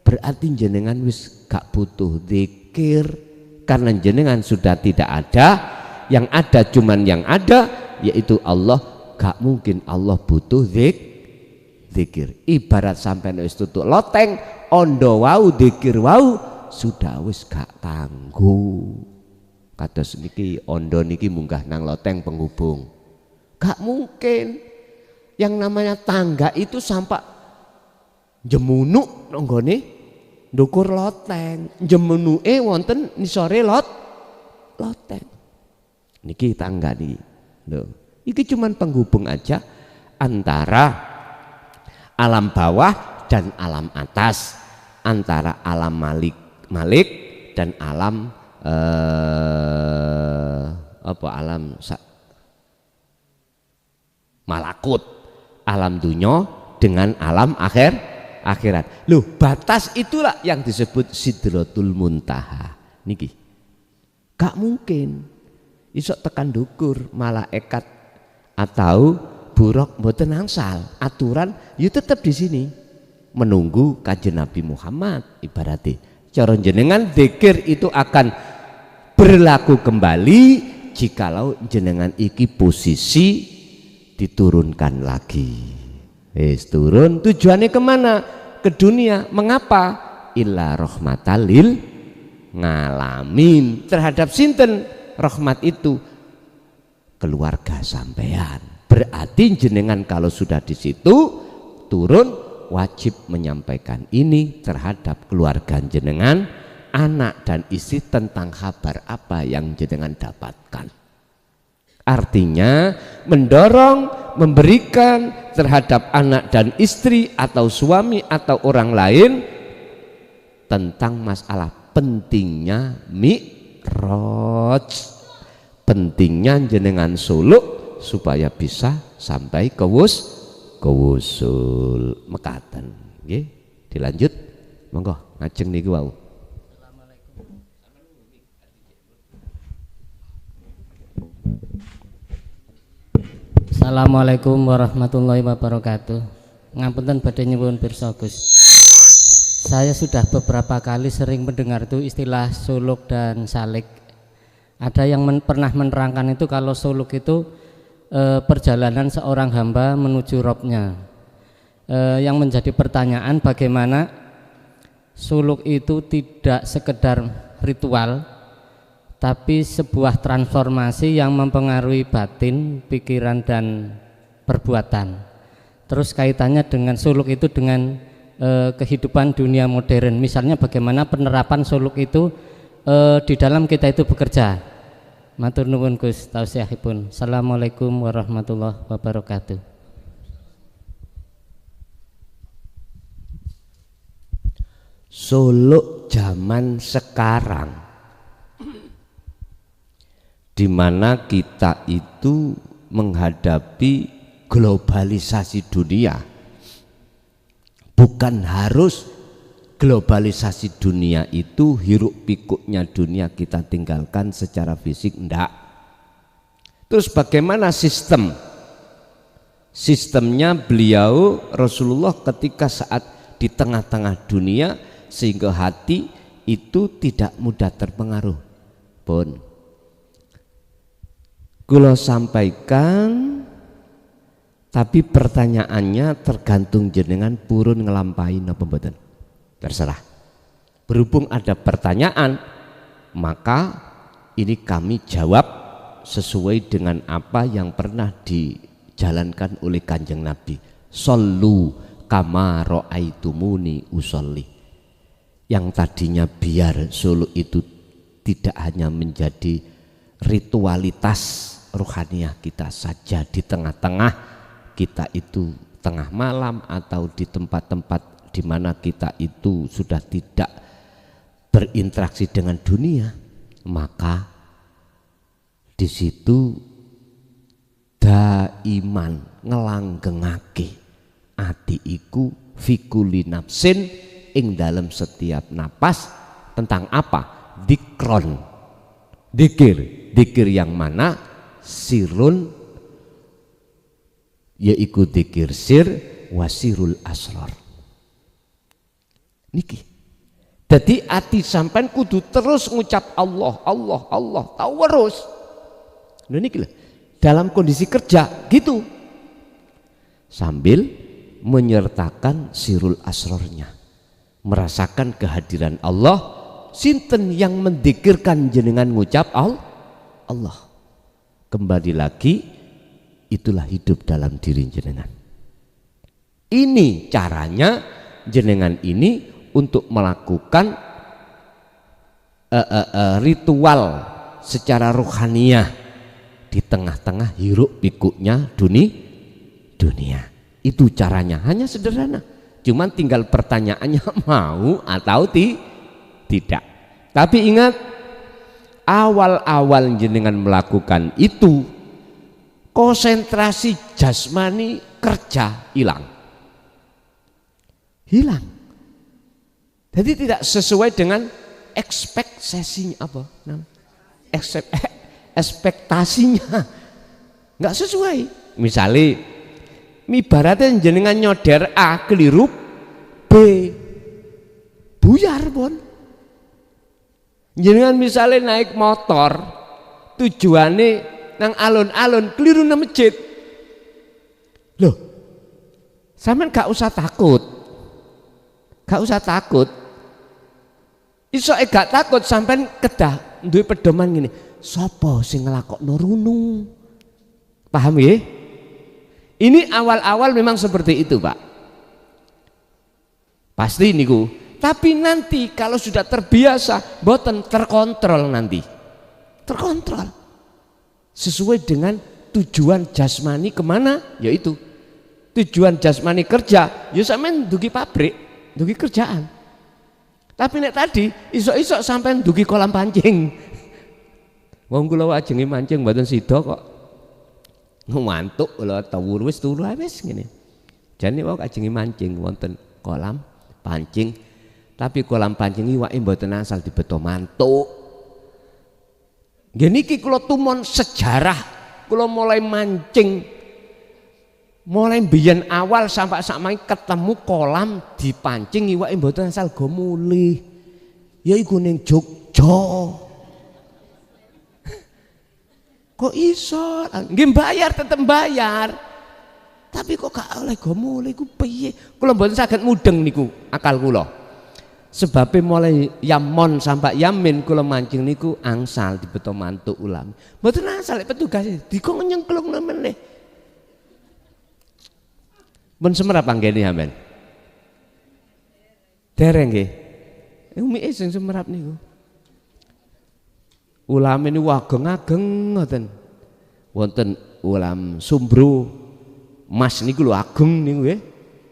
Berarti jenengan wis gak butuh zikir, karena jenengan sudah tidak ada. Yang ada cuman yang ada, yaitu Allah. Gak mungkin Allah butuh zikir. Ibarat sampai wis tutuk loteng, ondo wau zikir wau sudah wis gak tangguh. Kados niki ondo niki munggah nang loteng penghubung. Gak mungkin. Yang namanya tangga itu sampai jemunuk nonggone ndukur loteng. Jemunuke wonten nisore loteng. Niki tangga nih. Loh, iki cuman penghubung aja antara alam bawah dan alam atas, antara alam malik dan alam malakut, alam dunya dengan alam akhirat. Loh, batas itulah yang disebut Sidratul Muntaha. Niki gak mungkin iso tekan dukur malaikat atau buruk mboten angsal. Aturan ya tetap di sini menunggu Kanjeng Nabi Muhammad. Ibaratnya cara jenengan zikir itu akan berlaku kembali jikalau jenengan iki posisi diturunkan lagi. Turun tujuannya kemana? Ke dunia. Mengapa? Illa rahmatalil ngalamin. Terhadap sinten rahmat itu? Keluarga sampean. Berarti jenengan kalau sudah di situ turun wajib menyampaikan ini terhadap keluarga jenengan, anak dan istri tentang kabar apa yang jenengan dapatkan. Artinya mendorong, memberikan terhadap anak dan istri atau suami atau orang lain tentang masalah pentingnya mi'raj, pentingnya jenengan suluk supaya bisa sampai ke wusul mekaten. Nggih, dilanjut monggo ngajeng niku wau. Assalamualaikum warahmatullahi wabarakatuh. Ngapunten badhe nyuwun pirsa Gus. Saya sudah beberapa kali sering mendengar itu istilah suluk dan salik. Ada yang pernah menerangkan itu kalau suluk itu perjalanan seorang hamba menuju Robnya. Yang menjadi pertanyaan bagaimana suluk itu tidak sekedar ritual, tapi sebuah transformasi yang mempengaruhi batin, pikiran dan perbuatan. Terus kaitannya dengan suluk itu dengan kehidupan dunia modern. Misalnya bagaimana penerapan suluk itu di dalam kita itu bekerja. Matur nuwun Gus tausiahipun. Assalamualaikum warahmatullahi wabarakatuh. Suluk zaman sekarang, di mana kita itu menghadapi globalisasi dunia. Bukan harus globalisasi dunia itu hiruk pikuknya dunia kita tinggalkan secara fisik, enggak. Terus bagaimana sistemnya beliau Rasulullah ketika saat di tengah-tengah dunia sehingga hati itu tidak mudah terpengaruh. Pun kula sampaikan, tapi pertanyaannya tergantung jenengan purun ngelampahi napa mboten. Terserah. Berhubung ada pertanyaan, maka ini kami jawab sesuai dengan apa yang pernah dijalankan oleh Kanjeng Nabi. Shollu kama ra'aitumuni usolli. Yang tadinya biar suluk itu tidak hanya menjadi ritualitas rohaniah kita saja di tengah-tengah kita itu tengah malam atau di tempat-tempat di mana kita itu sudah tidak berinteraksi dengan dunia, maka di situ daiman ngelanggengake ati iku fikuli nafsin ing dalam setiap napas tentang apa? Dikron, dikir yang mana sirun yaiku dikir sir wasirul asrar niki. Jadi ati sampean kudu terus ngucap Allah Allah Allah tahu terus. Nah niki lah dalam kondisi kerja gitu sambil menyertakan sirul asrornya, merasakan kehadiran Allah. Sinten yang mendikirkan jenengan ngucap Allah. Kembali lagi itulah hidup dalam diri jenengan. Ini caranya jenengan ini untuk melakukan ritual secara rohaniah di tengah-tengah hiruk pikuknya dunia. Itu caranya, hanya sederhana. Cuman tinggal pertanyaannya mau atau tidak. Tapi ingat, awal-awal jenengan melakukan itu konsentrasi jasmani kerja hilang. Jadi tidak sesuai dengan ekspektasinya ekspektasinya, nggak sesuai. Misalnya ibaratnya jenengan nyoder A keliru B, buyar pun. Jenengan misalnya naik motor tujuannya nang alun-alun keliru nang masjid, loh sampean gak usah takut, iso gak takut sampean kedah duwe pedoman gini, sapa sing nglakokno runung, paham ya? Ini awal-awal memang seperti itu Pak, pasti niku. Tapi nanti kalau sudah terbiasa, boten terkontrol nanti, terkontrol sesuai dengan tujuan jasmani kemana, yaitu tujuan jasmani kerja, ya sampean dugi pabrik, dugi kerjaan. Tapi nek tadi isok-isok sampean dugi kolam pancing. Wong kula ajenge mancing mboten sida kok. Ngantuk lho tawur wis turu wis ngene. Jane wong ajenge mancing wonten kolam pancing. Tapi kolam pancing iwake mboten asal dibeto mantuk. Nggih niki kula tumon sejarah, kula mulai mancing, mulai biyen awal sampai sakmene ketemu kolam dipancing iwake mboten asal go mulih. Ya iku ning Jogja. Kok iso? Nggih bayar, tetep bayar. Tapi kok gak oleh go mulih ku piye? Kula mboten saged mudeng niku akal kula. Sebabnya mulai Yaman sampai Yamin kula mancing niku angsal dibeto mantuk ulama. Mboten asal petugas dikon nyengklung meneh. Mun semerap anggene sampean. Dereng nggih. Umike sing semerap niku. Ulama niku ageng-ageng ngoten. Wonten ulam Sumbro. Mas niku lho ageng niku nggih.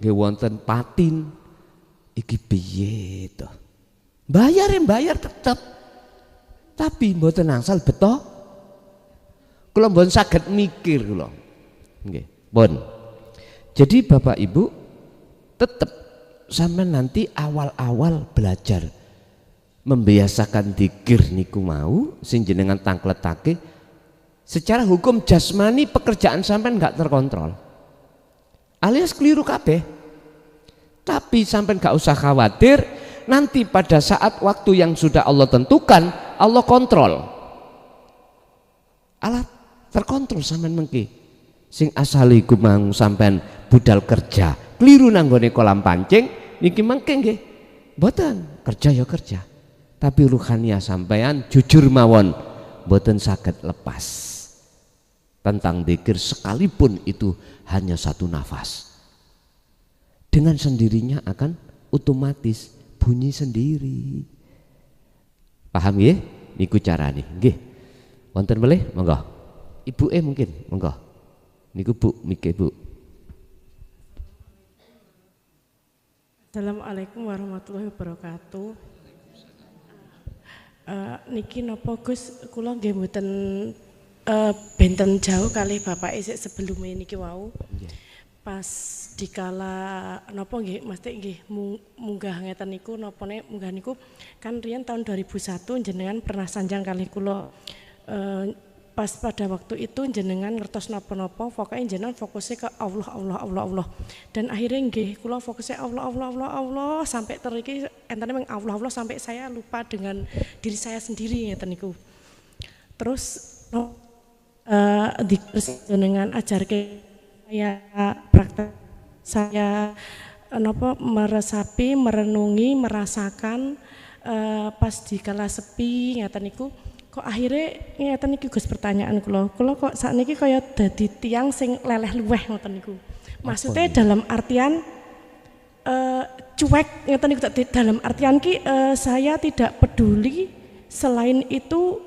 Nggih wonten Patin. Iki piye to? Bayar tetep. Tapi mboten angsal beto. Kula mboten saged mikir kula. Nggih, pun. Jadi Bapak Ibu tetep sampean nanti awal-awal belajar membiasakan dzikir niku mau sing jenengan tangkletake secara hukum jasmani pekerjaan sampean enggak terkontrol. Alias keliru kabeh. Tapi sampai gak usah khawatir, nanti pada saat waktu yang sudah Allah tentukan, Allah kontrol. Allah terkontrol sampean mengki. Sing asali kumang sampean budal kerja, keliru nanggone kolam pancing, niki mengki nggih. Mboten, kerja ya kerja. Tapi ruhaniah sampean jujur mawon, mboten saged lepas. Tentang dzikir sekalipun itu hanya satu nafas. Dengan sendirinya akan otomatis bunyi sendiri. Paham ya? Niku carane. Nggih. Wonten melih monggo. Ibuke mungkin monggo. Niku Bu, mike Bu. Assalamualaikum warahmatullahi wabarakatuh. Niki napa Gus kula nggih mboten benten jauh kalih Bapak isik sebelumnya niki wau. Pas dikala napa nggih mesti nggih munggah ngeten niku napane munggah niku kan riyen tahun 2001 jenengan pernah sanjang kalih kula pas pada waktu itu jenengan ngertos napa-napa pokoknya jenengan fokusnya ke Allah dan akhirnya nggih kula fokusnya Allah sampai teriki entene meng Allah sampai saya lupa dengan diri saya sendiri ngeten niku. Terus jenengan ajarke saya praktek saya meresapi, merenungi, merasakan pas di kala sepi ngeten niku kok akhirnya ngeten niki Gus pertanyaan kula kok sakniki kaya dadi tiang sing leleh luweh ngoten niku. Maksudnya dalam artian cuek ngeten niku dalam artian ki saya tidak peduli selain itu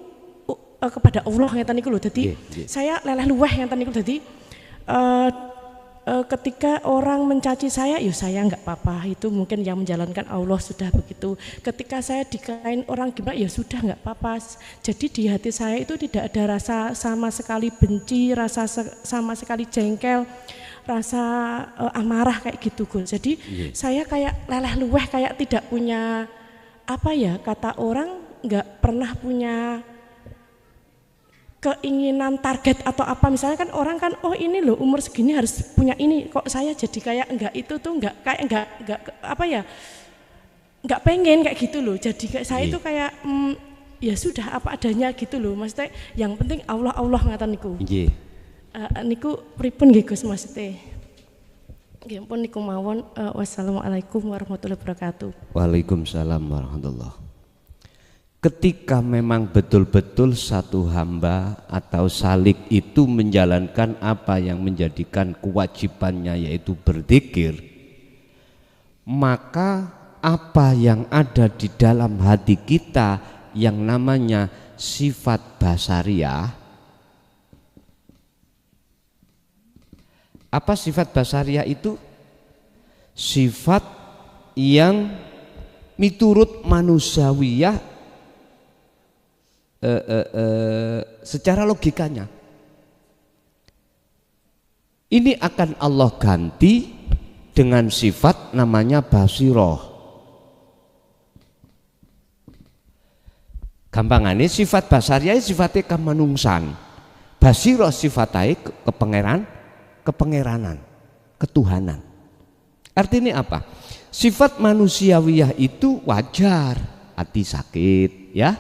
kepada Allah ngeten niku lho. Dadi saya leleh luweh ngeten niku dadi ketika orang mencaci saya, ya saya nggak apa-apa, itu mungkin yang menjalankan Allah sudah begitu. Ketika saya dikatain orang gimana, ya sudah nggak apa-apa. Jadi di hati saya itu tidak ada rasa sama sekali benci, rasa sama sekali jengkel, rasa amarah kayak gitu Gus. Jadi saya kayak leleh luweh, kayak tidak punya apa ya, kata orang nggak pernah punya keinginan target atau apa, misalnya kan orang kan oh ini loh umur segini harus punya ini, kok saya jadi kayak enggak, itu tuh enggak, kayak enggak apa ya, enggak pengen kayak gitu loh. Jadi kayak saya itu kayak ya sudah apa adanya gitu loh, maksudnya yang penting Allah ngaten niku. Nggih. Niku pripun nggih Gus maksudnya. Nggih pun niku mawon. Wassalamualaikum warahmatullahi wabarakatuh. Waalaikumsalam warahmatullahi. Ketika memang betul-betul satu hamba atau salik itu menjalankan apa yang menjadikan kewajibannya yaitu berzikir, maka apa yang ada di dalam hati kita yang namanya sifat basariah. Apa sifat basariah itu? Sifat yang miturut manusiawiyah secara logikanya. Ini akan Allah ganti dengan sifat namanya basiroh. Gampangannya sifat basariah sifatnya kemanungsan, basiroh sifatnya kepengeranan, ketuhanan. Artinya apa? Sifat manusiawiyah itu wajar, hati sakit ya,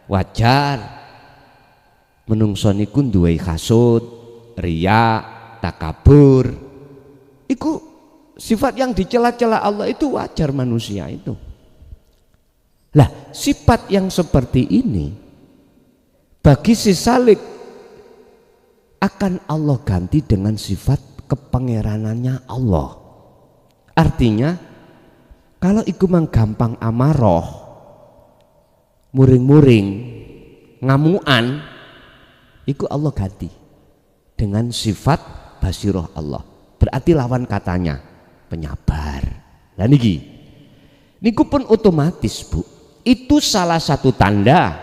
wajar. Menungso niku duwe hasud, riya, takabur. Iku sifat yang dicela-cela Allah, itu wajar manusia itu. Lah, sifat yang seperti ini bagi si salik akan Allah ganti dengan sifat kepengeranannya Allah. Artinya kalau iku mang gampang amaroh, muring-muring, ngamuan, itu Allah ganti dengan sifat basiroh Allah. Berarti lawan katanya penyabar. Lah niki, niku pun otomatis Bu. Itu salah satu tanda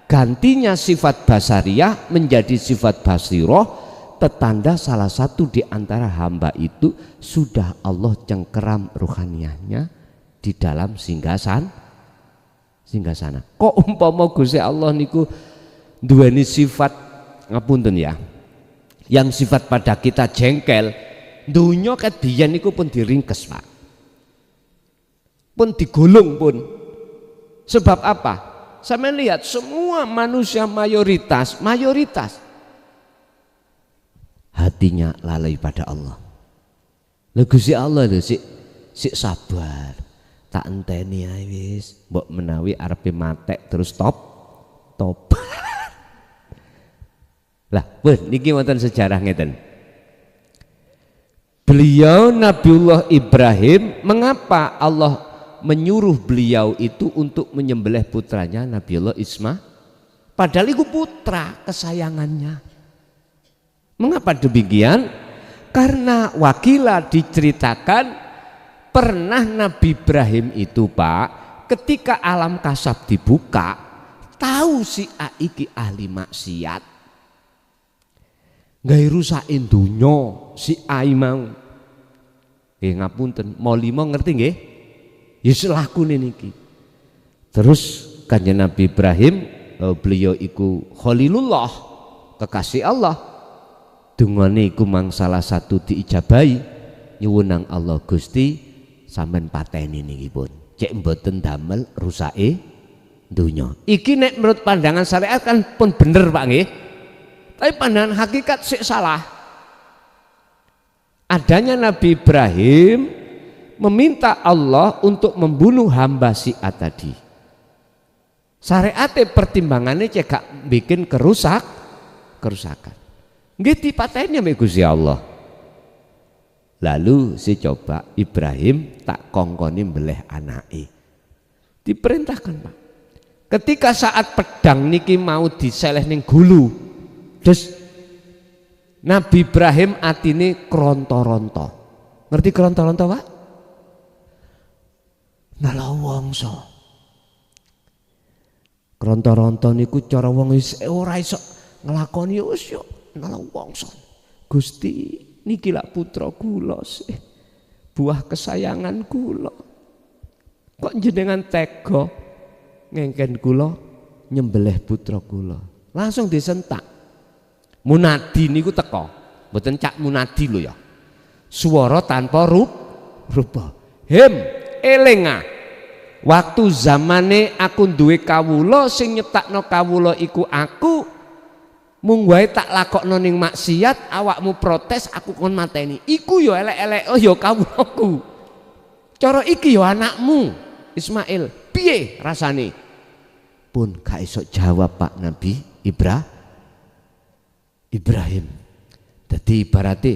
gantinya sifat basariah menjadi sifat basiroh, tetanda salah satu di antara hamba itu sudah Allah cengkeram ruhaniyahnya di dalam singgasan. Singgah sana. Kok umpama Gusti Allah niku duweni sifat ngapunten ya, yang sifat pada kita jengkel, dunya ket biyen niku pun diringkes Pak, pun digulung pun. Sebab apa? Saya lihat semua manusia mayoritas hatinya lalai pada Allah. Lha Gusti Allah lho sik sabar. Tak enteni ae wis, mbok menawi arepe matek terus top. Lah, pun niki wonten sejarah ngeten. Beliau Nabiullah Ibrahim, mengapa Allah menyuruh beliau itu untuk menyembelih putranya Nabiullah Ismail? Padahal itu putra kesayangannya. Mengapa demikian? Karena wakilah diceritakan pernah Nabi Ibrahim itu Pak, ketika alam kasab dibuka, tahu si A iki ahli maksiat, nggak rusakin dunyo si A mau. Ngapunten, mau lima ngerti nggih? Ya selaku niki. Terus kanjeng Nabi Ibrahim, beliau iku Khalilullah, kekasih Allah. Dungane iku mang salah satu diijabahi, nyuwunang Allah Gusti sampean pateni niki pun cek mboten damel rusake dunya. Iki nek menurut pandangan syariat kan pun bener Pak nggih. Tapi pandangan hakikat sik salah. Adanya Nabi Ibrahim meminta Allah untuk membunuh hamba si A tadi. Syariate pertimbangannya cek gak bikin kerusakan. Nggih dipateni mek Gusti Allah. Lalu si coba Ibrahim tak kongkoni beleh anake. Diperintahkan Pak. Ketika saat pedang niki mau diseleh ning gulu, terus Nabi Ibrahim atine kronto-ronto. Ngerti kronto-ronto, Pak? Nalawangsa. Kronto-ronto niku cara wong ora iso nglakoni wis yo nalawangsa. Gusti niki lak putra kula sih. Buah kesayangan kula. Kok jenengan tega ngengken kula nyembelih putra kula. Langsung disentak. Munadi niku teko. Mboten cak munadi lho ya. Swara tanpa rupa. Hem elinga. Waktu zamane aku duwe kawula sing nyetakno kawula iku aku. Mung wae tak lakokno ning maksiat awakmu protes aku kon mateni. Iku ya elek-elek oh ya kawulaku. Cara iki ya anakmu Ismail. Piye rasane? Pun gak iso jawab Pak Nabi Ibrahim. Dadi ibarate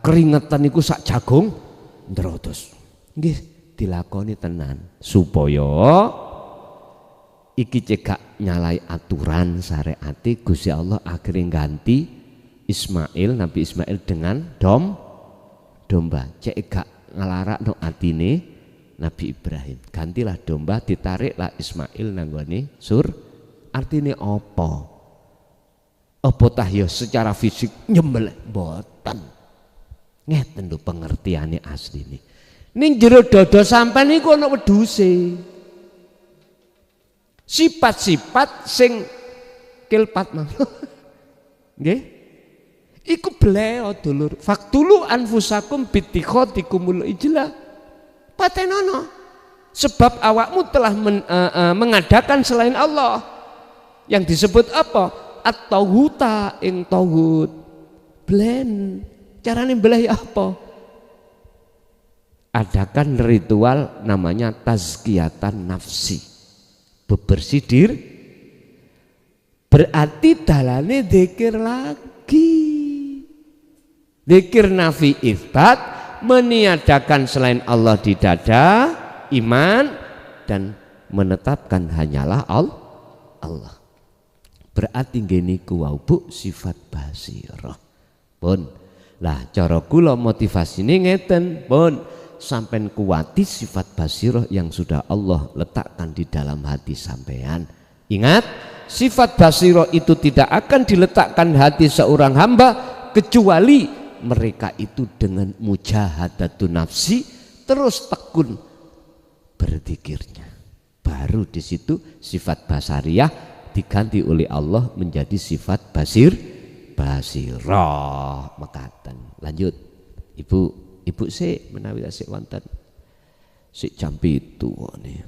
keringetan niku sak jagung ndrotos. Nggih dilakoni tenan supaya iki cekak nyalai aturan syariat Gusti Allah akhirnya ganti Nabi Ismail dengan domba. Cek gak ngalarakno atine Nabi Ibrahim. Gantilah domba, ditariklah Ismail nanggone artine apa? Apa tah ya secara fisik nyembelih mboten. Ngeten lho pengertiane asline. Ning jero dada sampean niku ana wedhuse. Sifat-sifat sing kilpat mah. Nggih? Iku bleo dulur. Faktulu anfusakum bittikhatikumul ijlah. Patenono. Sebab awakmu telah mengadakan selain Allah. Yang disebut apa? At-tauhuta ing tauhid. Blen. Carane belah apa? Adakan ritual namanya tazkiyatan nafsi. Bebersih diri. Berarti dalane dzikir lagi. Dzikir nafi isbat, meniadakan selain Allah di dada, iman dan menetapkan hanyalah Allah. Berarti ngene ku wau Bu sifat basirah. Pun lah cara kula motivasine ngeten, pun sampai kuati sifat basirah yang sudah Allah letakkan di dalam hati sampean. Ingat, sifat basirah itu tidak akan diletakkan hati seorang hamba kecuali mereka itu dengan mujahadatun nafsi terus tekun berzikirnya. Baru di situ sifat basariah diganti oleh Allah menjadi sifat basirah. Mekaten. Lanjut, Ibu sik menawi sik wonten sik jam 7 nih.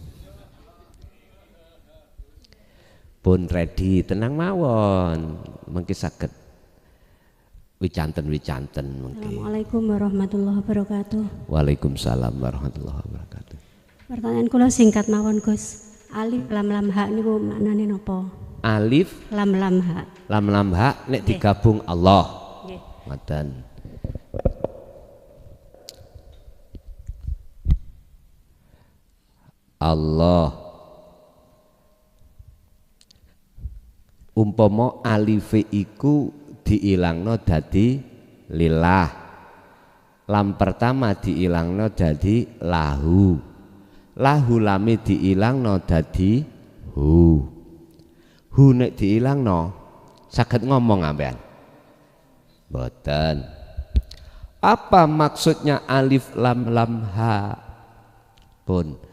Pun ready tenang mawon mengki saged wicanten mengki. Assalamualaikum warahmatullahi wabarakatuh. Waalaikumsalam warahmatullahi wabarakatuh. Pertanyaan kula singkat mawon Gus. Alif lam lam ha niku maknane napa? Alif lam lam ha. Lam lam ha nek digabung Allah. Nggih. Ngoten. Allah. Umpama alife iku diilangno dadi lillah. Lam pertama diilangno dadi lahu. Lahu lame diilangno dadi hu. Hu nek diilangno saged ngomong ampean. Mboten. Apa maksudnya alif lam lam ha? Pun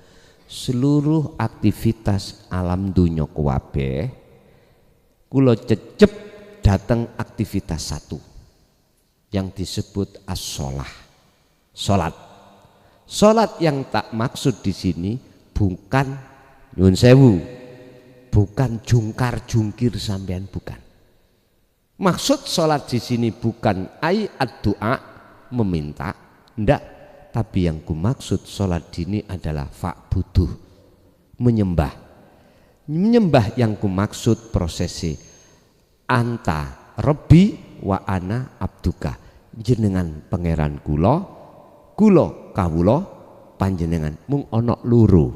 seluruh aktivitas alam dunya kuwabe kula cecep datang aktivitas satu yang disebut as-shalah. Salat yang tak maksud di sini bukan nyuwun sewu, bukan jungkar-jungkir sampean, bukan. Maksud salat di sini bukan ad-doa meminta, ndak. Tapi yang kumaksud sholat dini adalah fa'buduh, menyembah. Menyembah yang kumaksud prosesi anta Rabbi wa ana abduka. Jenengan pangeran kula kawula panjenengan mung ana loro.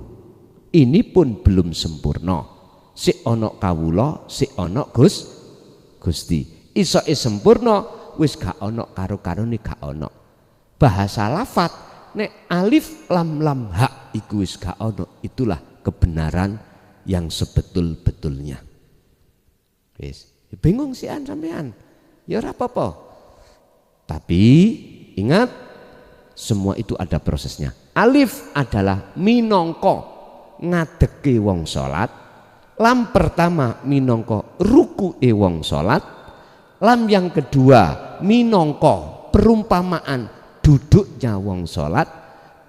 Ini pun belum sempurna. Sik ana kawula, sik ana Gusti. isoke sempurna wis gak ana karo-karone, gak ana. Bahasa lafat nek alif lam lam ha iku wis gak ana, itulah kebenaran yang sebetul-betulnya. Wis bingung sih sampean, ya ora apa-apa, tapi ingat semua itu ada prosesnya. Alif adalah minangka ngadeke wong salat, lam pertama minangka rukuke wong salat, lam yang kedua minangka perumpamaan duduknya wong salat,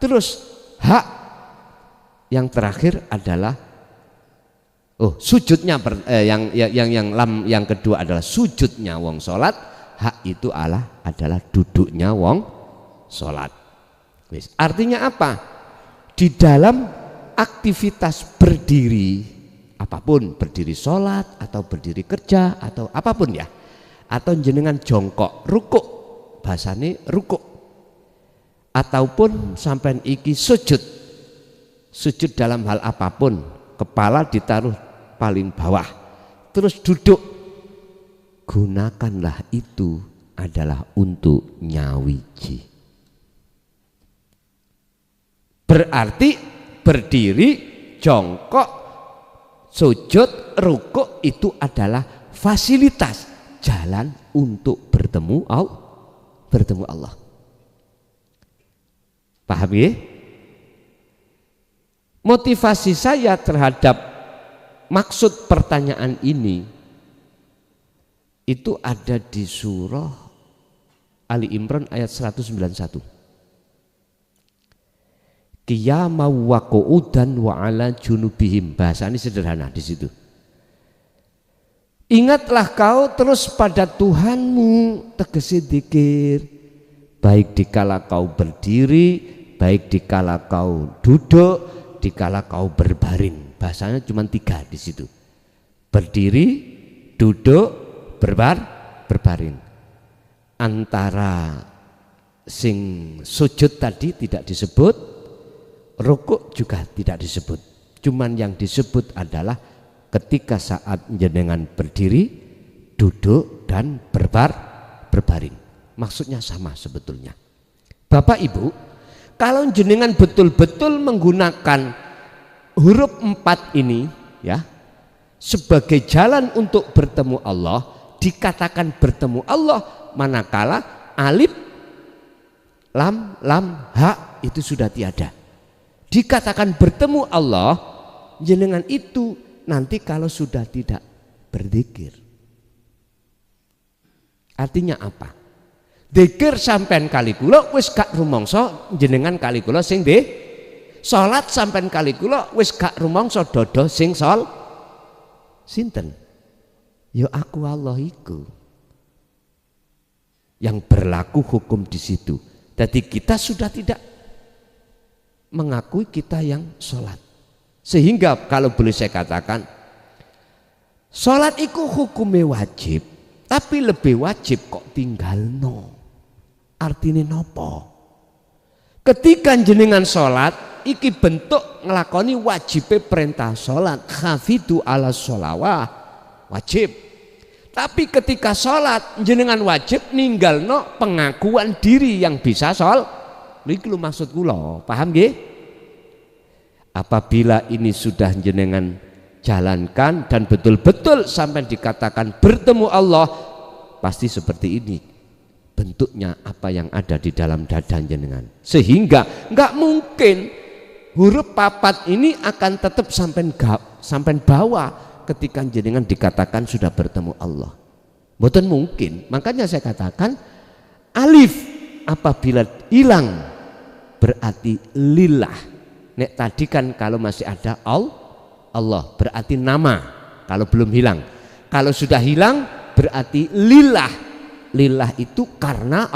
terus hak yang terakhir adalah sujudnya yang lam yang kedua adalah sujudnya wong salat, hak itu adalah duduknya wong salat. Artinya apa? Di dalam aktivitas berdiri apapun, berdiri sholat atau berdiri kerja atau apapun ya, atau jenengan jongkok rukuk, bahasane rukuk, ataupun sampai iki sujud dalam hal apapun, kepala ditaruh paling bawah terus duduk, gunakanlah itu adalah untuk nyawiji. Berarti berdiri, jongkok, sujud, rukuk itu adalah fasilitas jalan untuk bertemu Allah. Paham ya? Motivasi saya terhadap maksud pertanyaan ini itu ada di surah Ali Imran ayat 191. Qiyamau wa qu'udan wa ala junubihim. Bahasa ini sederhana di situ. Ingatlah kau terus pada Tuhanmu, tegese dzikir, baik dikala kau berdiri, baik dikala kau duduk, dikala kau berbaring. Bahasanya cuma 3 di situ. Berdiri, duduk, berbaring. Antara sing sujud tadi tidak disebut, rukuk juga tidak disebut. Cuman yang disebut adalah ketika saat jenengan berdiri, duduk dan berbaring. Maksudnya sama sebetulnya. Bapak Ibu, kalau jenengan betul-betul menggunakan huruf 4 ini ya sebagai jalan untuk bertemu Allah, dikatakan bertemu Allah manakala alif lam ha itu sudah tiada. Dikatakan bertemu Allah jenengan itu nanti kalau sudah tidak berzikir. Artinya apa? Dzikir sampean kali kula wis gak rumangsa jenengan kali kula sing nggih. Salat sampean kali kula wis gak rumangsa dodo sing sinten? Ya aku Allah iku. Yang berlaku hukum di situ. Jadi kita sudah tidak mengakui kita yang sholat, sehingga kalau boleh saya katakan sholat itu hukumnya wajib, tapi lebih wajib kok tinggalno. Artinya nopo? Ketika jenengan sholat iki bentuk ngelakoni wajibnya perintah sholat, hafidu ala sholawah, wajib. Tapi ketika sholat jenengan wajib ninggalno pengakuan diri yang bisa sholat. Iki lho maksud kula, paham nggih? Apabila ini sudah jenengan jalankan dan betul-betul sampai dikatakan bertemu Allah, pasti seperti ini bentuknya apa yang ada di dalam dada jenengan. Sehingga nggak mungkin huruf 4 ini akan tetap sampai bawah ketika jenengan dikatakan sudah bertemu Allah. Mboten mungkin. Makanya saya katakan alif apabila hilang berarti lillah. Nek tadi kan kalau masih ada Allah berarti nama kalau belum hilang. Kalau sudah hilang berarti lillah. Lillah itu karena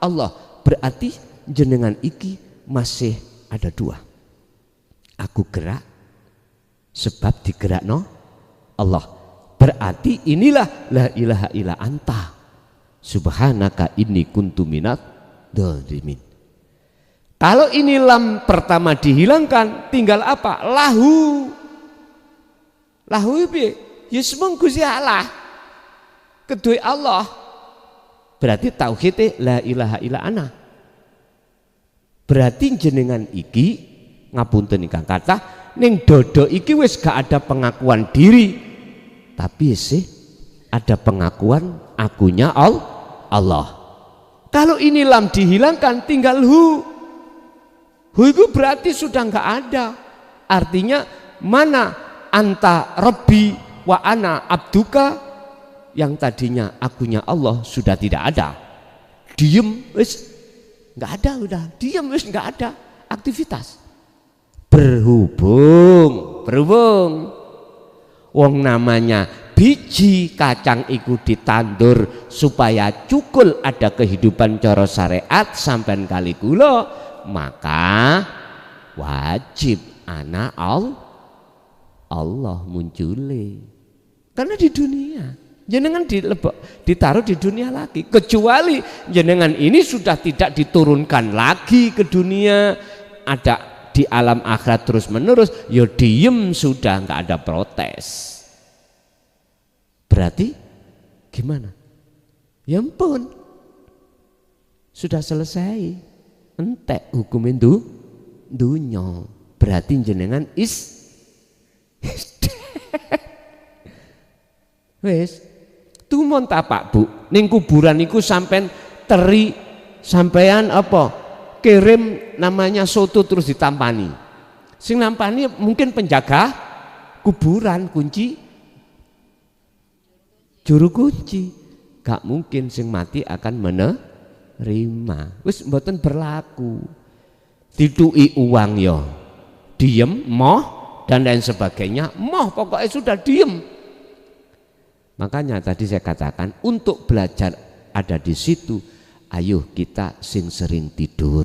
Allah. Berarti jenengan iki masih ada 2. Aku gerak sebab digerakno Allah. Berarti inilah la ilaha illa anta subhanaka inni kuntu minadz dzalimin. Kalau ini lam pertama dihilangkan, tinggal apa? Lahu piye? Ya semung Gusti Allah. kedue Allah. Berarti tauhid la ilaha illa ana. Berarti jenengan iki ngapunten ingkang kathah ning dodo iki wis gak ada pengakuan diri, tapi sih ada pengakuan akunya Allah. Kalau ini lam dihilangkan tinggal hu. Hu itu berarti sudah nggak ada. Artinya mana anta rabbi wa ana abduka, yang tadinya akunya Allah sudah tidak ada. Diem wis nggak ada, udah diem wis nggak ada aktivitas. Berhubung wong namanya biji kacang iku ditandur supaya cukul ada kehidupan cara syariat sampean kali kula, maka wajib anak Allah muncule. Karena di dunia jenengan ditaruh di dunia lagi, kecuali jenengan ini sudah tidak diturunkan lagi ke dunia, ada di alam akhirat terus menerus, ya diem sudah, nggak ada protes. Berarti gimana? Ya ampun, sudah selesai, entek hukum itu dunya. Berarti jenengan wes tumon tapak bu ning kuburan iku sampean teri, sampean apa kirim namanya soto terus ditampani, sing nampani mungkin penjaga kuburan, kunci juru kunci, gak mungkin sing mati akan menerima. Wis mboten berlaku. Ditui uang yo diem, moh dan lain sebagainya, moh pokoknya sudah diem. Makanya tadi saya katakan untuk belajar ada di situ. Ayo kita sing sering tidur.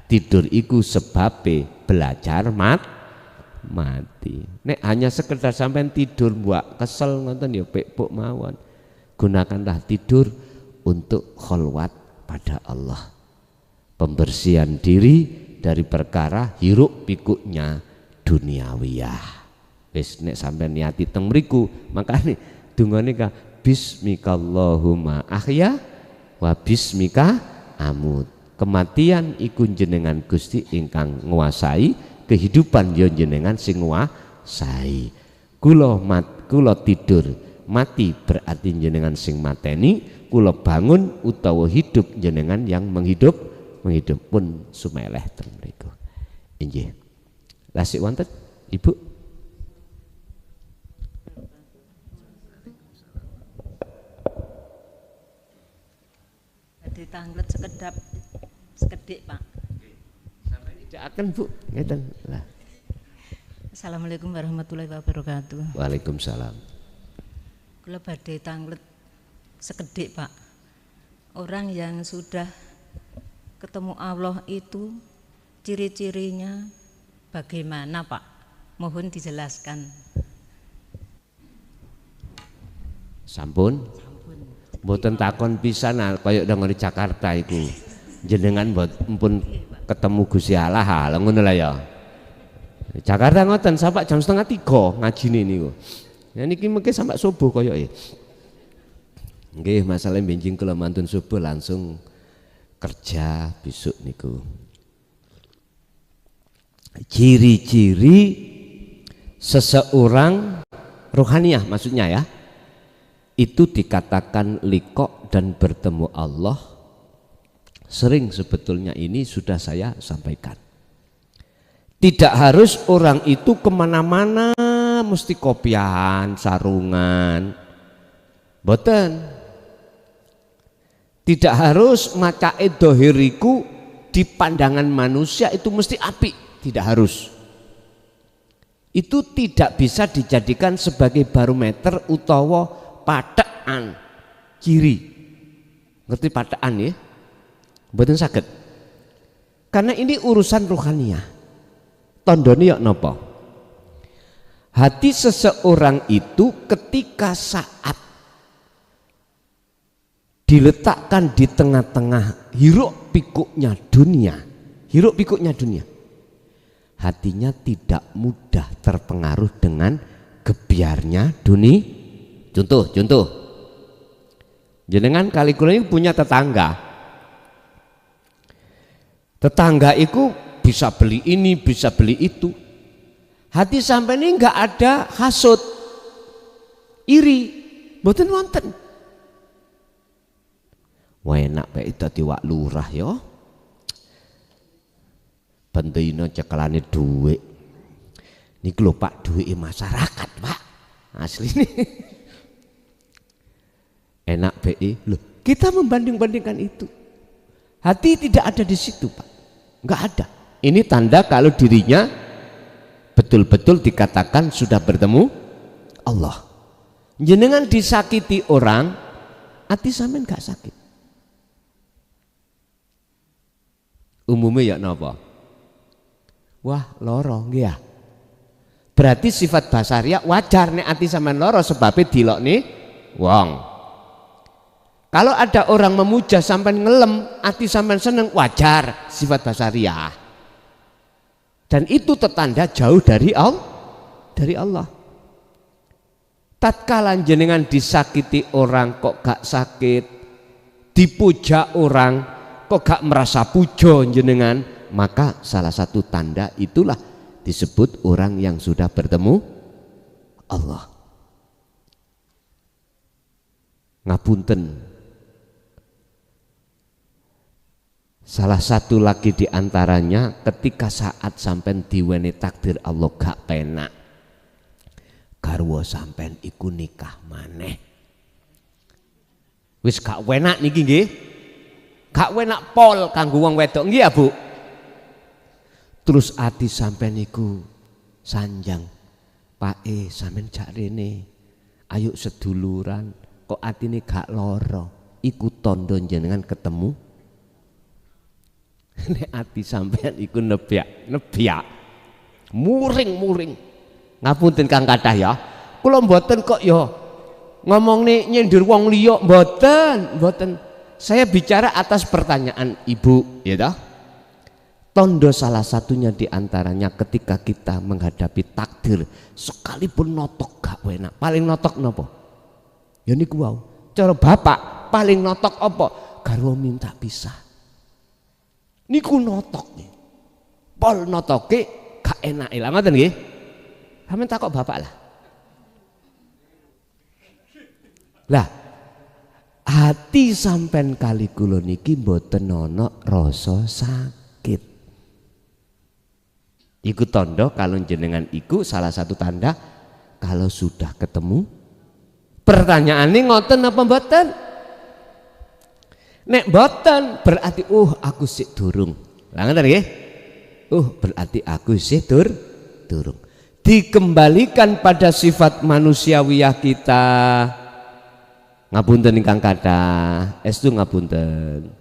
Tidur iku sebabe belajar mati. Nek hanya sekedar sampean tidur buat kesel ngoten ya pekpuk mawon. Gunakanlah tidur untuk kholwat pada Allah. Pembersihan diri dari perkara hiruk pikuknya duniawiyah. Wis nek sampean niati teng mriku, makane dungane ka bismikallahumma ahya wa bismika amut. Kematian iku jenengan Gusti ingkang nguasai, kehidupan yo jenengan sing nguasai. Kula tidur mati berarti jenengan sing mateni, kula bangun utawa hidup jenengan yang menghidupkan pun sumeleh ten mriku. Inggih. Lasik wonten Ibu? Ditanglet sekedik Pak. Sampai tidak akan Bu, ngeten lah. Assalamualaikum warahmatullahi wabarakatuh. Waalaikumsalam. Kula badhe tanglet sekedik Pak. Orang yang sudah ketemu Allah itu ciri-cirinya bagaimana Pak? Mohon dijelaskan. Sampun. Mboten takon pisan kaya nang di Jakarta iku. Jenengan mpun ketemu Gusti Allah lha ngono lah ya. Jakarta ngoten sampai jam 2:30 ngajine niku. Ya niki mengke sampai subuh koyoke. Nggih, masalah benjing kula mantun subuh langsung kerja besok niku. Ciri-ciri seseorang rohaniah maksudnya ya, itu dikatakan liqo dan bertemu Allah. Sering sebetulnya ini sudah saya sampaikan. Tidak harus orang itu kemana-mana mesti kopian, sarungan, boten. Tidak harus macae dohiriku di pandangan manusia itu mesti apik, tidak harus. Itu tidak bisa dijadikan sebagai barometer utawa patekan ciri. Ngerti patekan ya? Mboten saged. Karena ini urusan rohaniah. Tandane ya napa? Hati seseorang itu ketika saat diletakkan di tengah-tengah hiruk pikuknya dunia, hatinya tidak mudah terpengaruh dengan gebiarnya dunia. Contoh, Jenengan kali kula ini punya tetangga. Tetangga itu bisa beli ini, bisa beli itu. Hati sampai ini nggak ada hasud, iri, mboten wonten. Wah enak bae dadi wak lurah ya. Bendino cekelane dhuwit. Niki lho Pak, duwike masyarakat, Pak. Asli nih. Enak bae. Loh, kita membanding-bandingkan itu. Hati tidak ada di situ, Pak. Enggak ada. Ini tanda kalau dirinya betul-betul dikatakan sudah bertemu Allah. Jenengan disakiti orang, hati sampean enggak sakit. Umumnya ya napa? Wah, loro nggih ya. Berarti sifat basaria wajar nek ati sampean loro sebabnya dilokne wong. Kalau ada orang memuja sampai ngelem, hati sampai seneng, wajar sifat basaria. Dan itu tertanda jauh dari Allah. Tatkala jenengan disakiti orang kok gak sakit, dipuja orang kok gak merasa puja jenengan, maka salah satu tanda itulah disebut orang yang sudah bertemu Allah. Ngapunten. Salah satu lagi diantaranya ketika saat sampean diweni takdir Allah gak penak, garwa sampean iku nikah maneh. Wis gak enak niki nggih. Gak enak pol kanggo wong wedok nggih ya Bu. Terus ati sampean iku sanjang. Pak sampean jak rene. Ayo seduluran. Kok atine gak loro. Iku tondo jenengan ketemu. Nek ati sampean iku nebyak, muring. Ngapunten Kang kathah ya. Kula mboten kok ya ngomong nih nyindir wong liya, mboten. Saya bicara atas pertanyaan Ibu, ya toh. Tondo salah satunya diantaranya ketika kita menghadapi takdir sekalipun notok gak enak. Paling notok napa? Ya niku wau. Cara bapak paling notok apa? Garwa minta pisah. Niku notok nih, pol notoke gak enak lah, ngoten nggih. Sampeyan takok bapak lah. Lah, hati sampean kali kula niki mboten ana rasa sakit. Iku tondo kalau jenengan iku salah satu tanda kalau sudah ketemu. Pertanyaannya ngoten apa mboten? Nek boten berarti aku sik durung. Lah ngoten nggih? Berarti aku sik durung. Dikembalikan pada sifat manusiawiyah kita. Ngapunten ingkang kathah, estu ngapunten.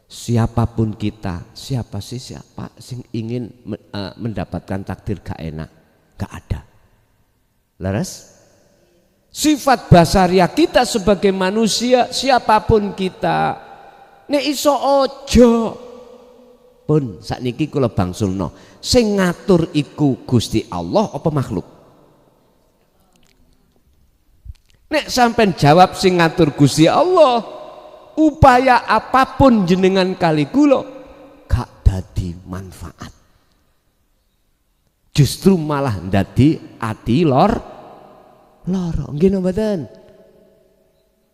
Siapapun kita, siapa sing ingin mendapatkan takdir gak enak? Gak ada. Leres? Sifat basaria kita sebagai manusia, siapapun kita, nek iso ojo pun sakniki kula bangsulno, sing ngatur iku Gusti Allah apa makhluk? Nek sampean jawab sing ngatur Gusti Allah, upaya apapun jenengan kali kula gak dadi manfaat. Justru malah dadi ati loro. Nggih napa mboten?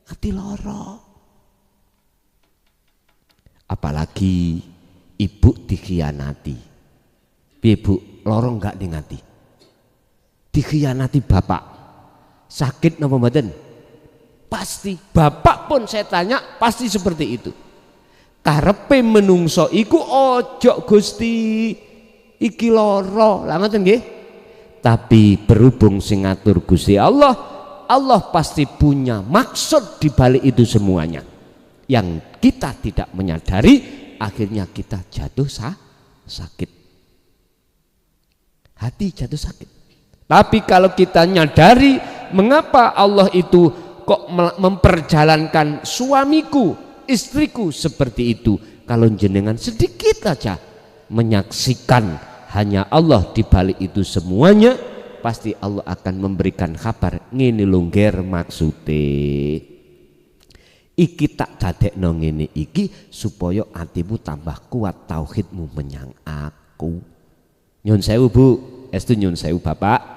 Ati loro. Apalagi ibu dikhianati. Piye Bu, loro enggak ning ati? Dikhianati bapak. Sakit napa mboten? Pasti. Bapak pun saya tanya pasti seperti itu. Karepe menungso iku ojo Gusti iki loro. Lah ngoten nggih? Tapi berhubung sing ngatur Gusti Allah, Allah pasti punya maksud di balik itu semuanya. Yang kita tidak menyadari, akhirnya kita jatuh sakit. Hati jatuh sakit. Tapi kalau kita nyadari mengapa Allah itu kok memperjalankan suamiku, istriku seperti itu. Kalau jenengan sedikit aja menyaksikan hanya Allah di balik itu semuanya, pasti Allah akan memberikan kabar ngene lho ngger maksude. Iki tak dadekno ngene iki supaya atimu tambah kuat tauhidmu menyang aku. Nyun sewu Bu, estu nyun sewu Bapak.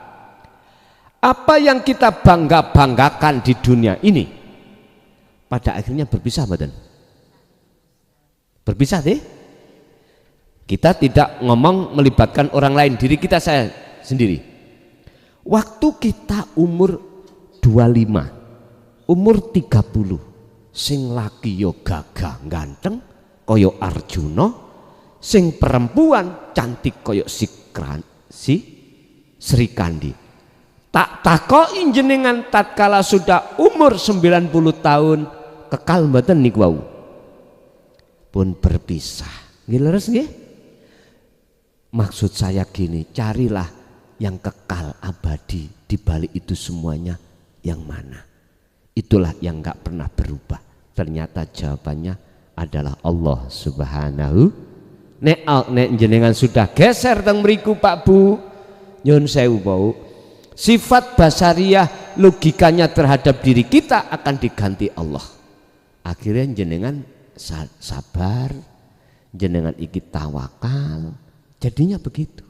Apa yang kita bangga-banggakan di dunia ini pada akhirnya berpisah badan. Berpisah deh. Kita tidak ngomong melibatkan orang lain, diri kita saya sendiri. Waktu kita umur 25, umur 30, sing laki yo gagah ganteng koyo Arjuna, sing perempuan cantik koyo si Sri Kandi. Tak takoki jenengan tatkala sudah umur 90 tahun kekal mboten niku wau. Pun berpisah. Nggih leres nggih? Maksud saya gini, carilah yang kekal abadi, di balik itu semuanya yang mana? Itulah yang enggak pernah berubah. Ternyata jawabannya adalah Allah Subhanahu. Nek jenengan sudah geser teng mriku Pak Bu, nyun sewu bau. Sifat basariah logikanya terhadap diri kita akan diganti Allah. Akhirnya jenengan sabar, jenengan iki tawakal. Jadinya begitu.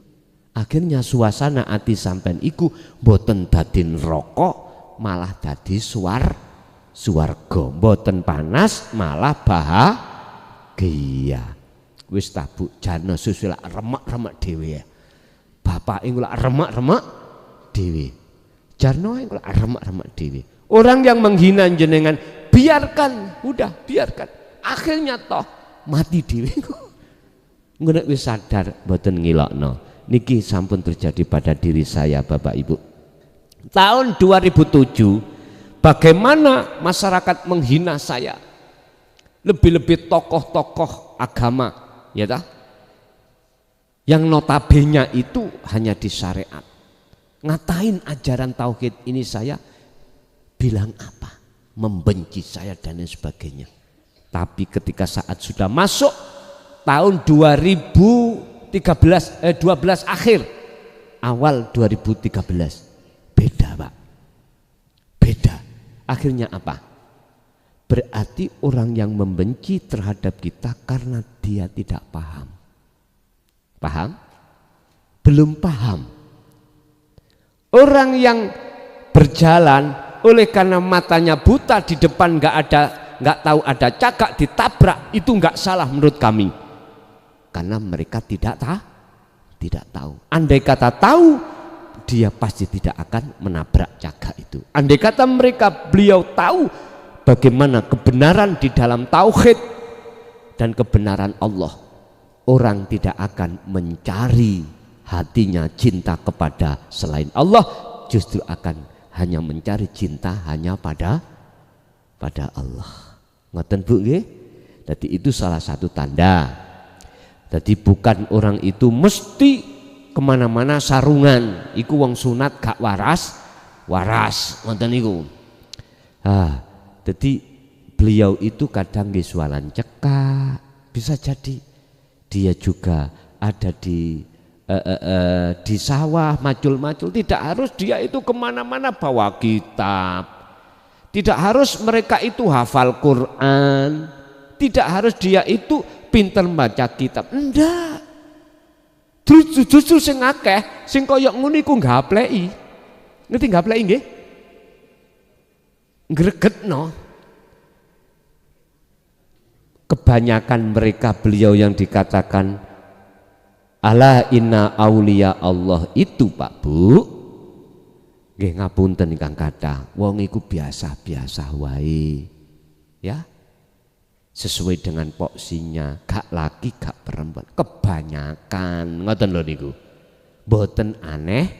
Akhirnya suasana ati sampean iku boten dadi neraka, malah dadi swarga. Boten panas, malah bahagia. Wis ta Bu, jana susu lak remek-remek dhewe ya. Bapake lak remek-remek dhewe. Jarno lak remek-remek dhewe. Orang yang menghina jenengan biarkan, udah biarkan. Akhirnya toh mati dhewe kok. Ngono wis sadar mboten ngilokno. Niki sampun terjadi pada diri saya Bapak Ibu. Tahun 2007 bagaimana masyarakat menghina saya. Lebih-lebih tokoh-tokoh agama, ya ta? Yang notabene itu hanya di syariat. Ngatain ajaran tauhid ini saya bilang apa? Membenci saya dan lain sebagainya. Tapi ketika saat sudah masuk tahun 12 akhir awal 2013 beda Pak, beda. Akhirnya apa? Berarti orang yang membenci terhadap kita karena dia tidak paham. Paham? Belum paham. Orang yang berjalan oleh karena matanya buta di depan nggak tahu ada cagak ditabrak, itu nggak salah menurut kami. Karena mereka tidak tahu. Andai kata tahu, dia pasti tidak akan menabrak cagak itu. Andai kata beliau tahu bagaimana kebenaran di dalam tauhid dan kebenaran Allah, orang tidak akan mencari hatinya cinta kepada selain Allah, justru akan hanya mencari cinta hanya pada Allah. Ngoten Bu nggih? Jadi itu salah satu tanda. Jadi bukan orang itu mesti kemana-mana sarungan. Iku wong sunat gak waras, ngoten niku. Jadi beliau itu kadang nggih jualan cekak, bisa jadi dia juga ada di sawah macul-macul. Tidak harus dia itu kemana-mana bawa kitab. Tidak harus mereka itu hafal Quran. Tidak harus dia itu pinter baca kitab. Enggak. Justru sing akeh sing koyok ngono iku nggapleki. Ngerti nggapleki nggih? Ngregetno. Kebanyakan mereka beliau yang dikatakan ala inna aulia Allah itu Pak Bu. Nggih ngapunten ingkang kathah. Wong iku biasa-biasa wae. Ya. Sesuai dengan poksinya, gak laki gak perempuan, kebanyakan ngoten lho niku. Mboten aneh.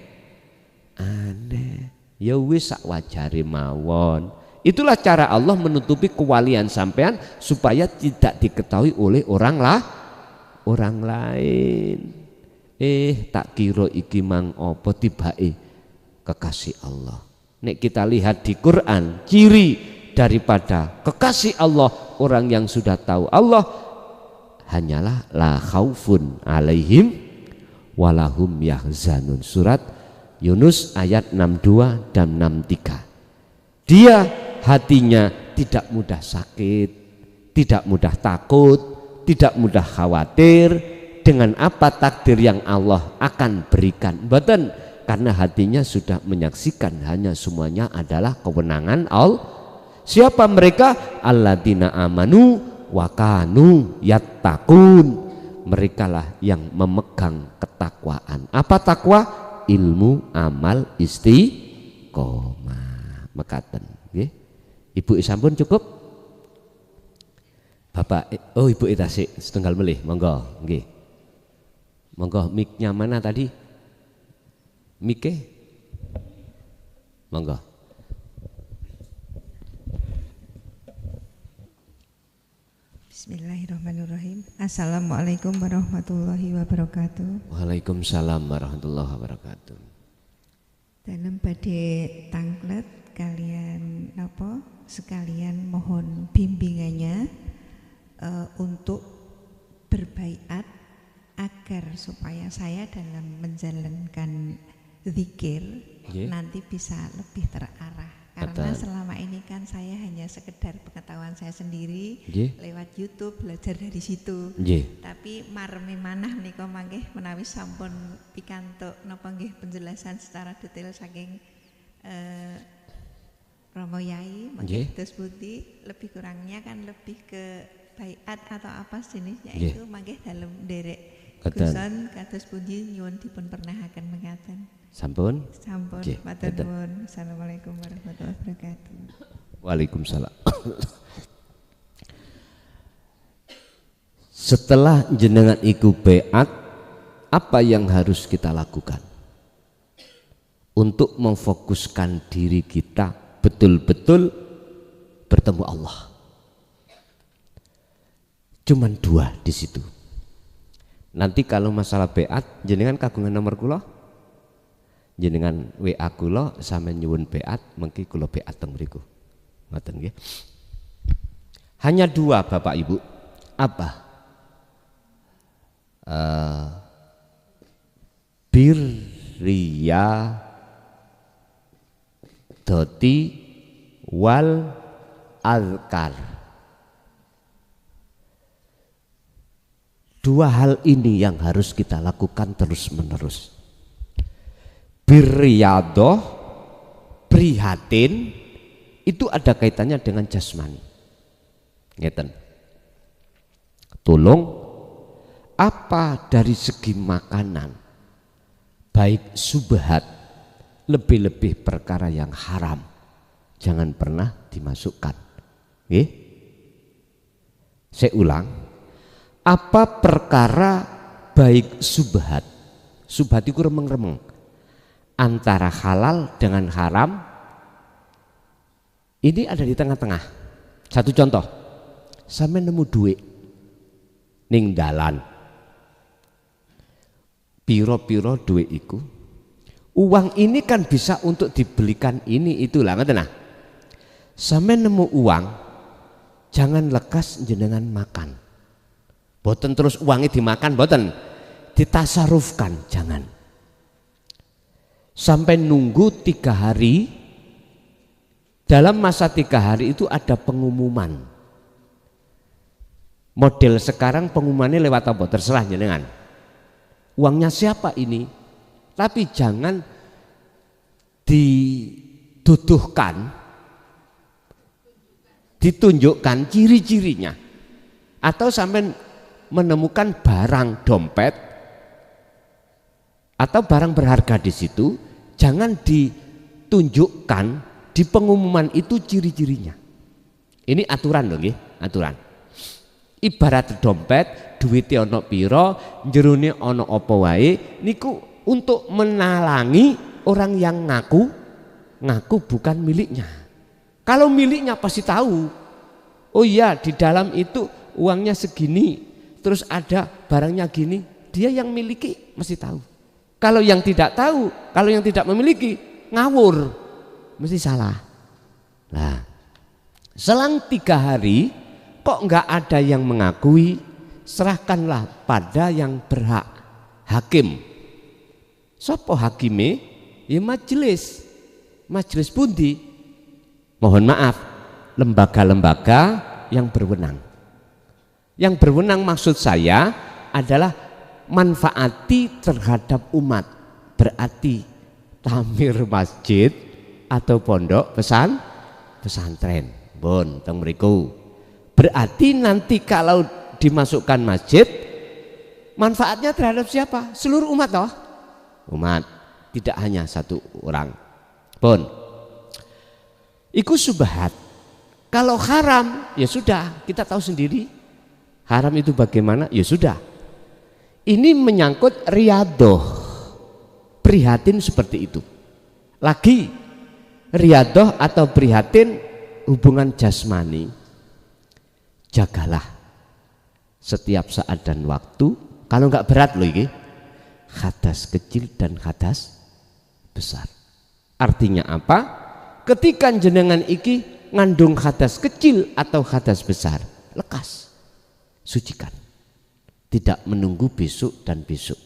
Ya wis sak wajare mawon. Itulah cara Allah menutupi kewalian sampean supaya tidak diketahui oleh orang lain. Tak kira iki mang apa tibake kekasih Allah. Nek kita lihat di Quran, ciri daripada kekasih Allah, orang yang sudah tahu Allah hanyalah la khaufun alaihim walahum yahzanun. Surat Yunus ayat 62 dan 63. Dia hatinya tidak mudah sakit, tidak mudah takut, tidak mudah khawatir dengan apa takdir yang Allah akan berikan. Mboten, karena hatinya sudah menyaksikan hanya semuanya adalah kewenangan Allah. Siapa mereka? Alladzina amanu wa kanu yattaqun. Merekalah yang memegang ketakwaan. Apa takwa? Ilmu, amal, istiqomah. Mekaten nggih. Ibu sampun cukup? Bapak, oh ibu tasik setunggal melih, monggo nggih. Monggo mic-nya mana tadi? Mic-e? Monggo. Bismillahirrahmanirrahim. Assalamualaikum warahmatullahi wabarakatuh. Waalaikumsalam warahmatullahi wabarakatuh. Dalam badhe tanglet kalian sekalian mohon bimbingannya untuk berbaiat agar supaya saya dalam menjalankan zikir nanti bisa lebih terarah. Karena selama ini kan saya hanya sekedar pengetahuan saya sendiri lewat YouTube, belajar dari situ. Tapi marmi manah menika mangke menawi sampun pikantuk napa nggih penjelasan secara detail saking Romo Yai mangke dos budi lebih kurangnya kan lebih ke baiat atau apa jenisnya itu mangke dalam derek Guson kados pundi nyuwun dipun pernahaken mekaten. Sampun? Sampun, matur nuwun. Assalamualaikum warahmatullahi wabarakatuh. Waalaikumsalam. Setelah jenengan iku baiat, apa yang harus kita lakukan untuk memfokuskan diri kita betul-betul bertemu Allah? Cuman dua di situ. Nanti kalau masalah baiat, jenengan kagungan nomor kula? Jenengan WA kula sampeyan nyuwun baiat mengki kula baiat teng mriku. Ngoten nggih. Hanya dua Bapak Ibu. Apa? Birriya doti wal azkar. Dua hal ini yang harus kita lakukan terus-menerus. Birriyadoh, prihatin, itu ada kaitannya dengan jasmani. Ngeten. Tolong, apa dari segi makanan, baik subhat, lebih-lebih perkara yang haram, jangan pernah dimasukkan. Saya ulang, apa perkara baik subhat, subhat itu remeng-remeng, antara halal dengan haram, ini ada di tengah-tengah. Satu contoh, sampai nemu duit ning dalan, piro-piro duit iku, uang ini kan bisa untuk dibelikan ini itulah, ngerti nah? Sampai nemu uang, jangan lekas jenengan makan. Boten terus uangnya dimakan, boten ditasarufkan, jangan. Sampai nunggu 3 hari. Dalam masa 3 hari itu ada pengumuman. Model sekarang pengumumannya lewat apa? Terserah jenengan. Uangnya siapa ini? Tapi jangan dituduhkan, ditunjukkan ciri-cirinya. Atau sampai menemukan barang dompet atau barang berharga di situ, jangan ditunjukkan di pengumuman itu ciri-cirinya. Ini aturan loh, aturan. Ibarat dompet, duitnya ono piro, jerone ono apa wae, niku untuk menalangi orang yang ngaku bukan miliknya. Kalau miliknya pasti tahu. Oh iya, di dalam itu uangnya segini, terus ada barangnya gini, dia yang miliki mesti tahu. Kalau yang tidak tahu, kalau yang tidak memiliki, ngawur, mesti salah. Nah, selang 3 hari kok nggak ada yang mengakui, serahkanlah pada yang berhak, hakim. Sopo hakime? Ya majelis pundi. Mohon maaf, lembaga-lembaga yang berwenang. Yang berwenang maksud saya adalah manfaati terhadap umat, berarti tamir masjid atau pondok pesantren. Bon, teng mriku. Berarti nanti kalau dimasukkan masjid, manfaatnya terhadap siapa? Seluruh umat toh? Umat, tidak hanya satu orang. Bon. Iku subhat. Kalau haram, ya sudah, kita tahu sendiri. Haram itu bagaimana? Ya sudah. Ini menyangkut riadoh, prihatin seperti itu. Lagi riadoh atau prihatin hubungan jasmani. Jagalah setiap saat dan waktu. Kalau nggak berat loh ini, hadas kecil dan hadas besar. Artinya apa? Ketika jenengan iki ngandung hadas kecil atau hadas besar, lekas, sucikan. Tidak menunggu besok dan besok.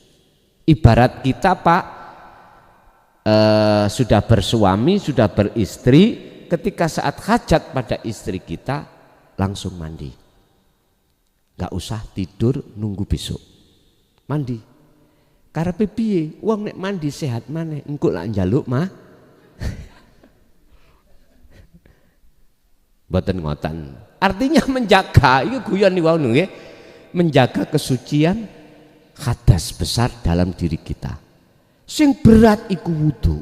Ibarat kita Pak sudah bersuami, sudah beristri, ketika saat hajat pada istri kita langsung mandi. Gak usah tidur nunggu besok. Mandi. Karepe piye? Wong nek mandi sehat maneh, engko lak njaluk mah. Mboten ngoten. Artinya menjaga, itu guyon niku nggih. Menjaga kesucian hadas besar dalam diri kita. Sing berat iku wudu.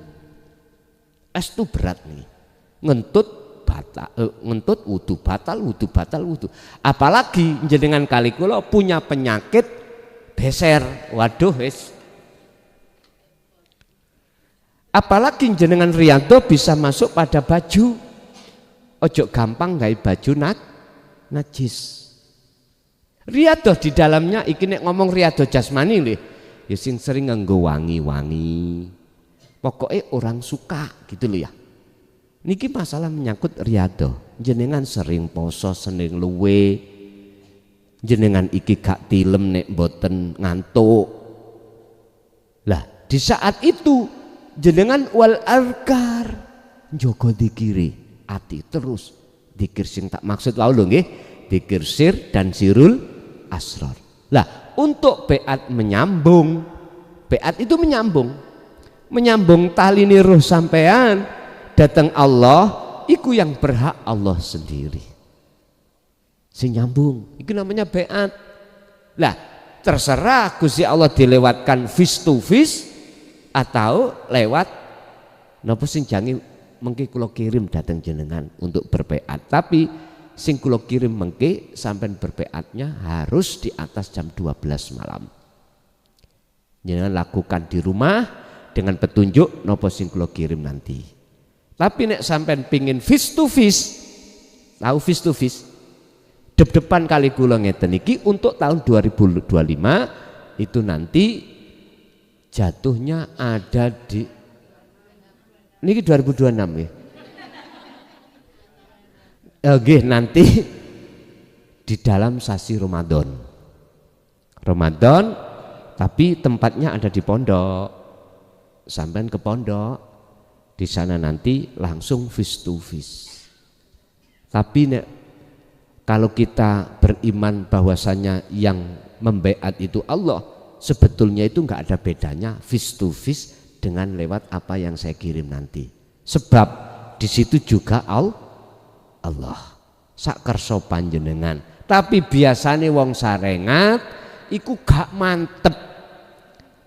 Estu berat nih. Ngentut batal, ngentut wudu batal, wudu batal, wudu. Apalagi jenengan kali kula punya penyakit beser. Waduh wis. Apalagi jenengan riyadhah bisa masuk pada baju. Ojo gampang gawe baju najis. Riyadhah di dalamnya iki nek ngomong riyadhah jasmani lho, ya sing sering nganggo wangi-wangi. Pokoknya orang suka gitu loh ya. Niki masalah menyangkut riyadhah. Jenengan sering poso, sering luwe. Jenengan iki gak tilem nek boten ngantuk. Lah, di saat itu jenengan wal arkar njogo dikiri ati terus dikir sing tak maksud wau lho nggih, dikir sir dan sirul asrar. Lah, untuk beat menyambung, beat itu menyambung tali roh sampean datang Allah, iku yang berhak Allah sendiri. Sing nyambung, itu namanya beat. Lah, terserah Gusti Allah dilewatkan face to face atau lewat napa sing jange mengki kula kirim datang jenengan untuk berbeat, tapi sing kula kirim mengki sampean berbeatnya harus di atas jam 12 malam. Jenengan lakukan di rumah dengan petunjuk nopo sing kula kirim nanti. Tapi nek sampean pingin face to face, tahu face to face, depan kali kula ngeten iki untuk tahun 2025 itu nanti jatuhnya ada di niki 2026 ya. Oke, nanti di dalam sasi Ramadan. Tapi tempatnya ada di pondok. Sampai ke pondok, di sana nanti langsung face to face. Tapi kalau kita beriman bahwasanya yang membeat itu Allah, sebetulnya itu enggak ada bedanya face to face dengan lewat apa yang saya kirim nanti. Sebab di situ juga Allah sak kersa panjenengan. Tapi biasane wong sarengat iku gak mantep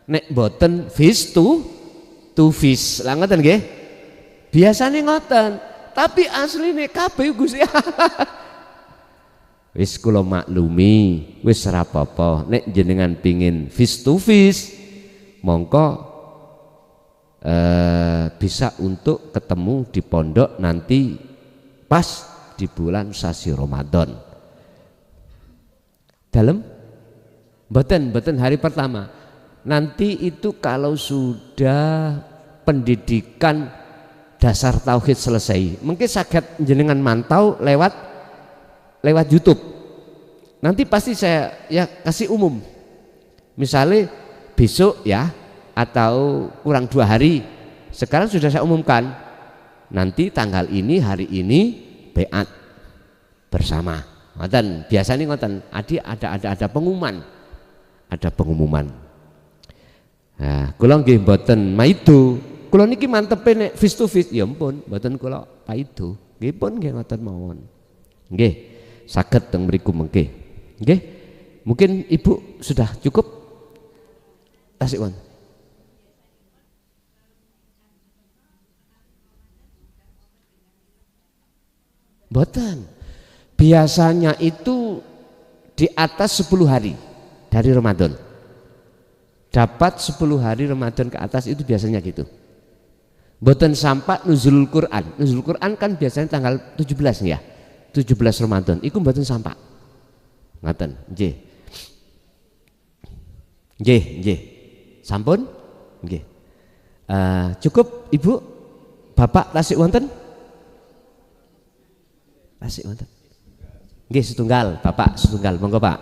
nek boten face to face. Lah ngoten nggih? Biasane ngoten. Tapi asline kabeh Gusti wis kula maklumi, wis ora apa-apa. Nek jenengan pingin face to face, mongko bisa untuk ketemu di pondok nanti pas di bulan sasi Ramadan. Dalam Mboten hari pertama. Nanti itu kalau sudah pendidikan dasar tauhid selesai, mungkin saged jenengan mantau lewat YouTube. Nanti pasti saya ya kasih umum. Misalnya besok ya, atau kurang 2 hari. Sekarang sudah saya umumkan. Nanti tanggal ini, hari ini beat bersama. Ngoten, biasanya ngoten, ada pengumuman. Ada pengumuman. Nah, kula nggih mboten maido. Kula niki mantepe nek face to face, ya ampun, mboten kula paido. Nggih pun nggih ngoten mawon. Nggih, saged teng mriku mengke. Nggih. Mungkin Ibu sudah cukup? Tasik wonten. Mboten. Biasanya itu di atas 10 hari dari Ramadan. Dapat 10 hari Ramadan ke atas itu biasanya gitu. Mboten sampai nuzulul Quran. Nuzulul Quran kan biasanya tanggal 17 ya. 17 Ramadan. Iku mboten sampai. Ngaten, nggih. Nggih. Sampun? Nggih. Cukup Ibu? Bapak tasik wonten? Tasik wonten. Nggih setunggal, Bapak setunggal. Monggo Pak.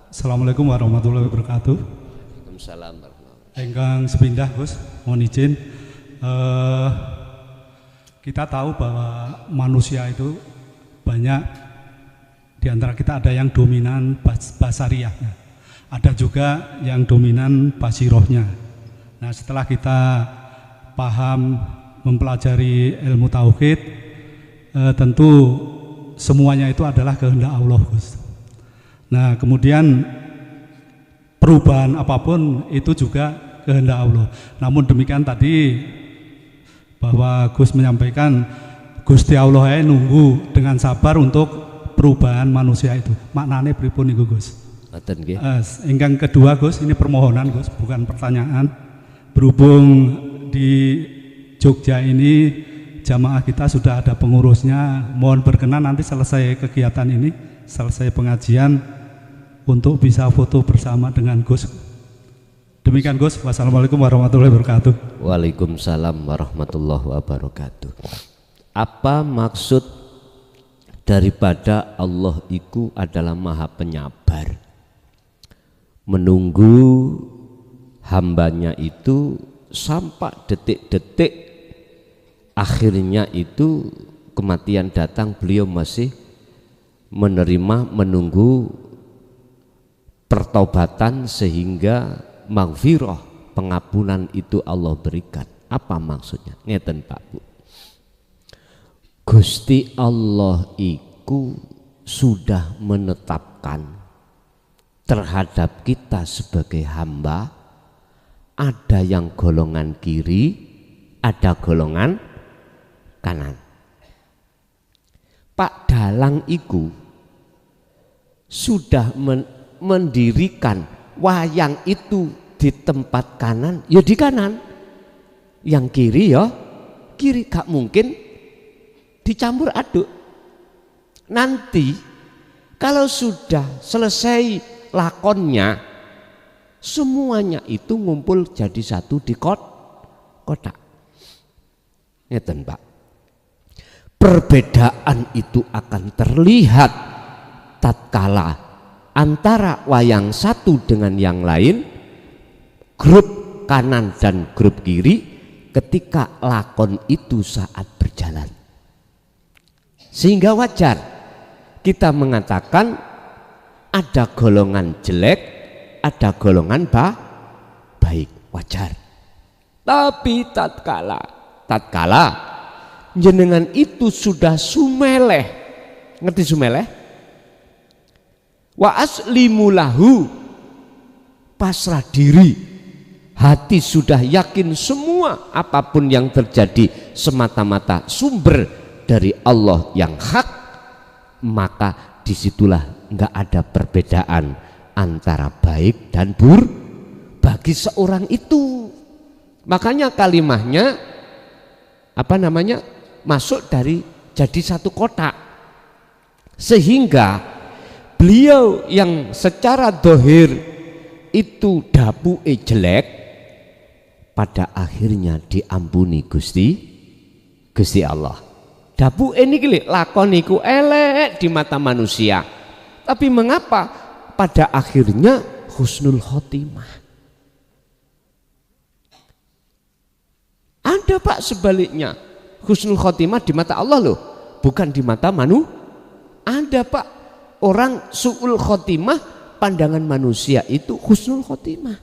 Assalamualaikum warahmatullahi wabarakatuh. Waalaikumsalam warahmatullahi wabarakatuh. Engkang sepindah Gus, mohon izin. Kita tahu bahwa manusia itu banyak, di antara kita ada yang dominan basariahnya, ada juga yang dominan basirohnya. Nah, setelah kita paham mempelajari ilmu tauhid, tentu semuanya itu adalah kehendak Allah, Gus. Nah, kemudian perubahan apapun itu juga kehendak Allah. Namun demikian tadi bahwa Gus menyampaikan Gusti Allah nunggu dengan sabar untuk perubahan manusia itu. Maknanya pripun niku Gus? Ngoten nggih. Ingkang kedua Gus, ini permohonan Gus, bukan pertanyaan. Berhubung di Jogja ini jamaah kita sudah ada pengurusnya, mohon berkenan nanti selesai kegiatan ini, selesai pengajian untuk bisa foto bersama dengan Gus. Demikian Gus, wassalamualaikum warahmatullahi wabarakatuh. Waalaikumsalam warahmatullahi wabarakatuh. Apa maksud daripada Allah itu adalah maha penyabar, menunggu hambanya itu sampai detik-detik akhirnya itu kematian datang, beliau masih menerima, menunggu pertobatan sehingga maghfirah, pengampunan itu Allah berikan. Apa maksudnya? Ngeten Pak Bu, Gusti Allah iku sudah menetapkan terhadap kita sebagai hamba, ada yang golongan kiri, ada golongan kanan. Pak Dalang iku sudah mendirikan wayang itu di tempat kanan, ya di kanan. Yang kiri ya kiri, gak mungkin dicampur aduk. Nanti kalau sudah selesai lakonnya, semuanya itu ngumpul jadi satu di kotak. Ngeten Pak. Perbedaan itu akan terlihat tatkala antara wayang satu dengan yang lain, grup kanan dan grup kiri, ketika lakon itu saat berjalan. Sehingga wajar kita mengatakan ada golongan jelek, ada golongan baik, wajar. Tapi tatkala jenengan itu sudah sumeleh, ngerti sumeleh? Wa aslimu lahu, pasrah diri, hati sudah yakin semua apapun yang terjadi semata-mata sumber dari Allah yang hak, maka disitulah nggak ada perbedaan antara baik dan buruk bagi seorang itu. Makanya kalimahnya masuk dari jadi satu kotak, sehingga beliau yang secara dohir itu dapuke jelek, pada akhirnya diampuni Gusti Allah. Dapuke niki lakon niku elek di mata manusia, tapi mengapa pada akhirnya husnul khotimah? Ada Pak sebaliknya, husnul khotimah di mata Allah loh, bukan di mata Ada Pak, orang su'ul khotimah, pandangan manusia itu husnul khotimah.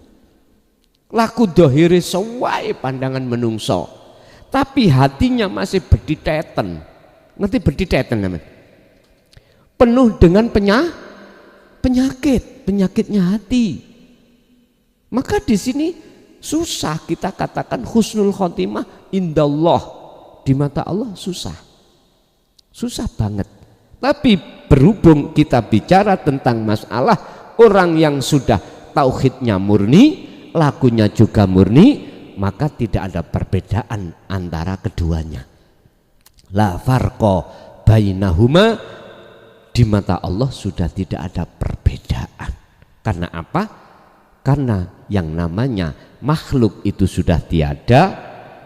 Laku dohiri sewai pandangan menungso, tapi hatinya masih berditeten. Ngerti berditeten namanya? Penuh dengan penyakitnya hati. Maka di sini susah kita katakan husnul khotimah indallah, di mata Allah susah banget. Tapi berhubung kita bicara tentang masalah orang yang sudah tauhidnya murni, lakunya juga murni, maka tidak ada perbedaan antara keduanya. La farqa bainahuma, di mata Allah sudah tidak ada perbedaan. Karena apa? Karena yang namanya makhluk itu sudah tiada,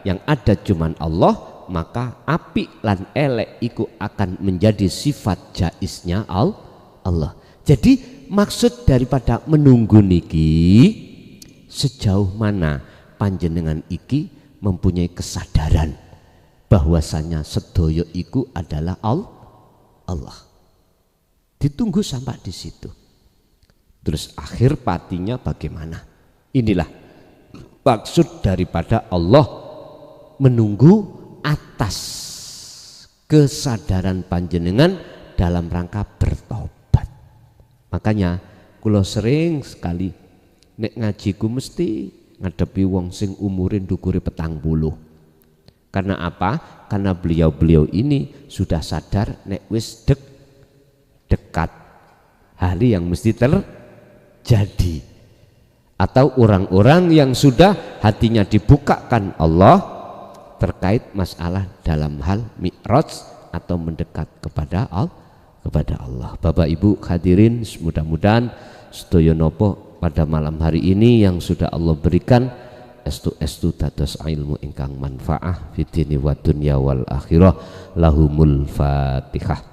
yang ada cuman Allah, maka api lan elek iku akan menjadi sifat jaisnya Allah. Jadi maksud daripada menunggu niki, sejauh mana panjenengan iki mempunyai kesadaran bahwasanya sedoyo iku adalah Allah. Ditunggu sampai di situ. Terus akhir patinya bagaimana? Inilah maksud daripada Allah menunggu atas kesadaran panjenengan dalam rangka bertobat. Makanya kula sering sekali nek ngajiku mesti ngadepi wong sing umurin dukure 40. Karena apa? Karena beliau-beliau ini sudah sadar nek wis dekat hari yang mesti terjadi. Atau orang-orang yang sudah hatinya dibukakan Allah terkait masalah dalam hal mi'raj atau mendekat kepada Allah. Bapak Ibu hadirin, mudah-mudahan sedaya napa pada malam hari ini yang sudah Allah berikan estu dados ilmu ingkang manfaah fid dini wa dunya wal akhirah. Lahumul Fatihah.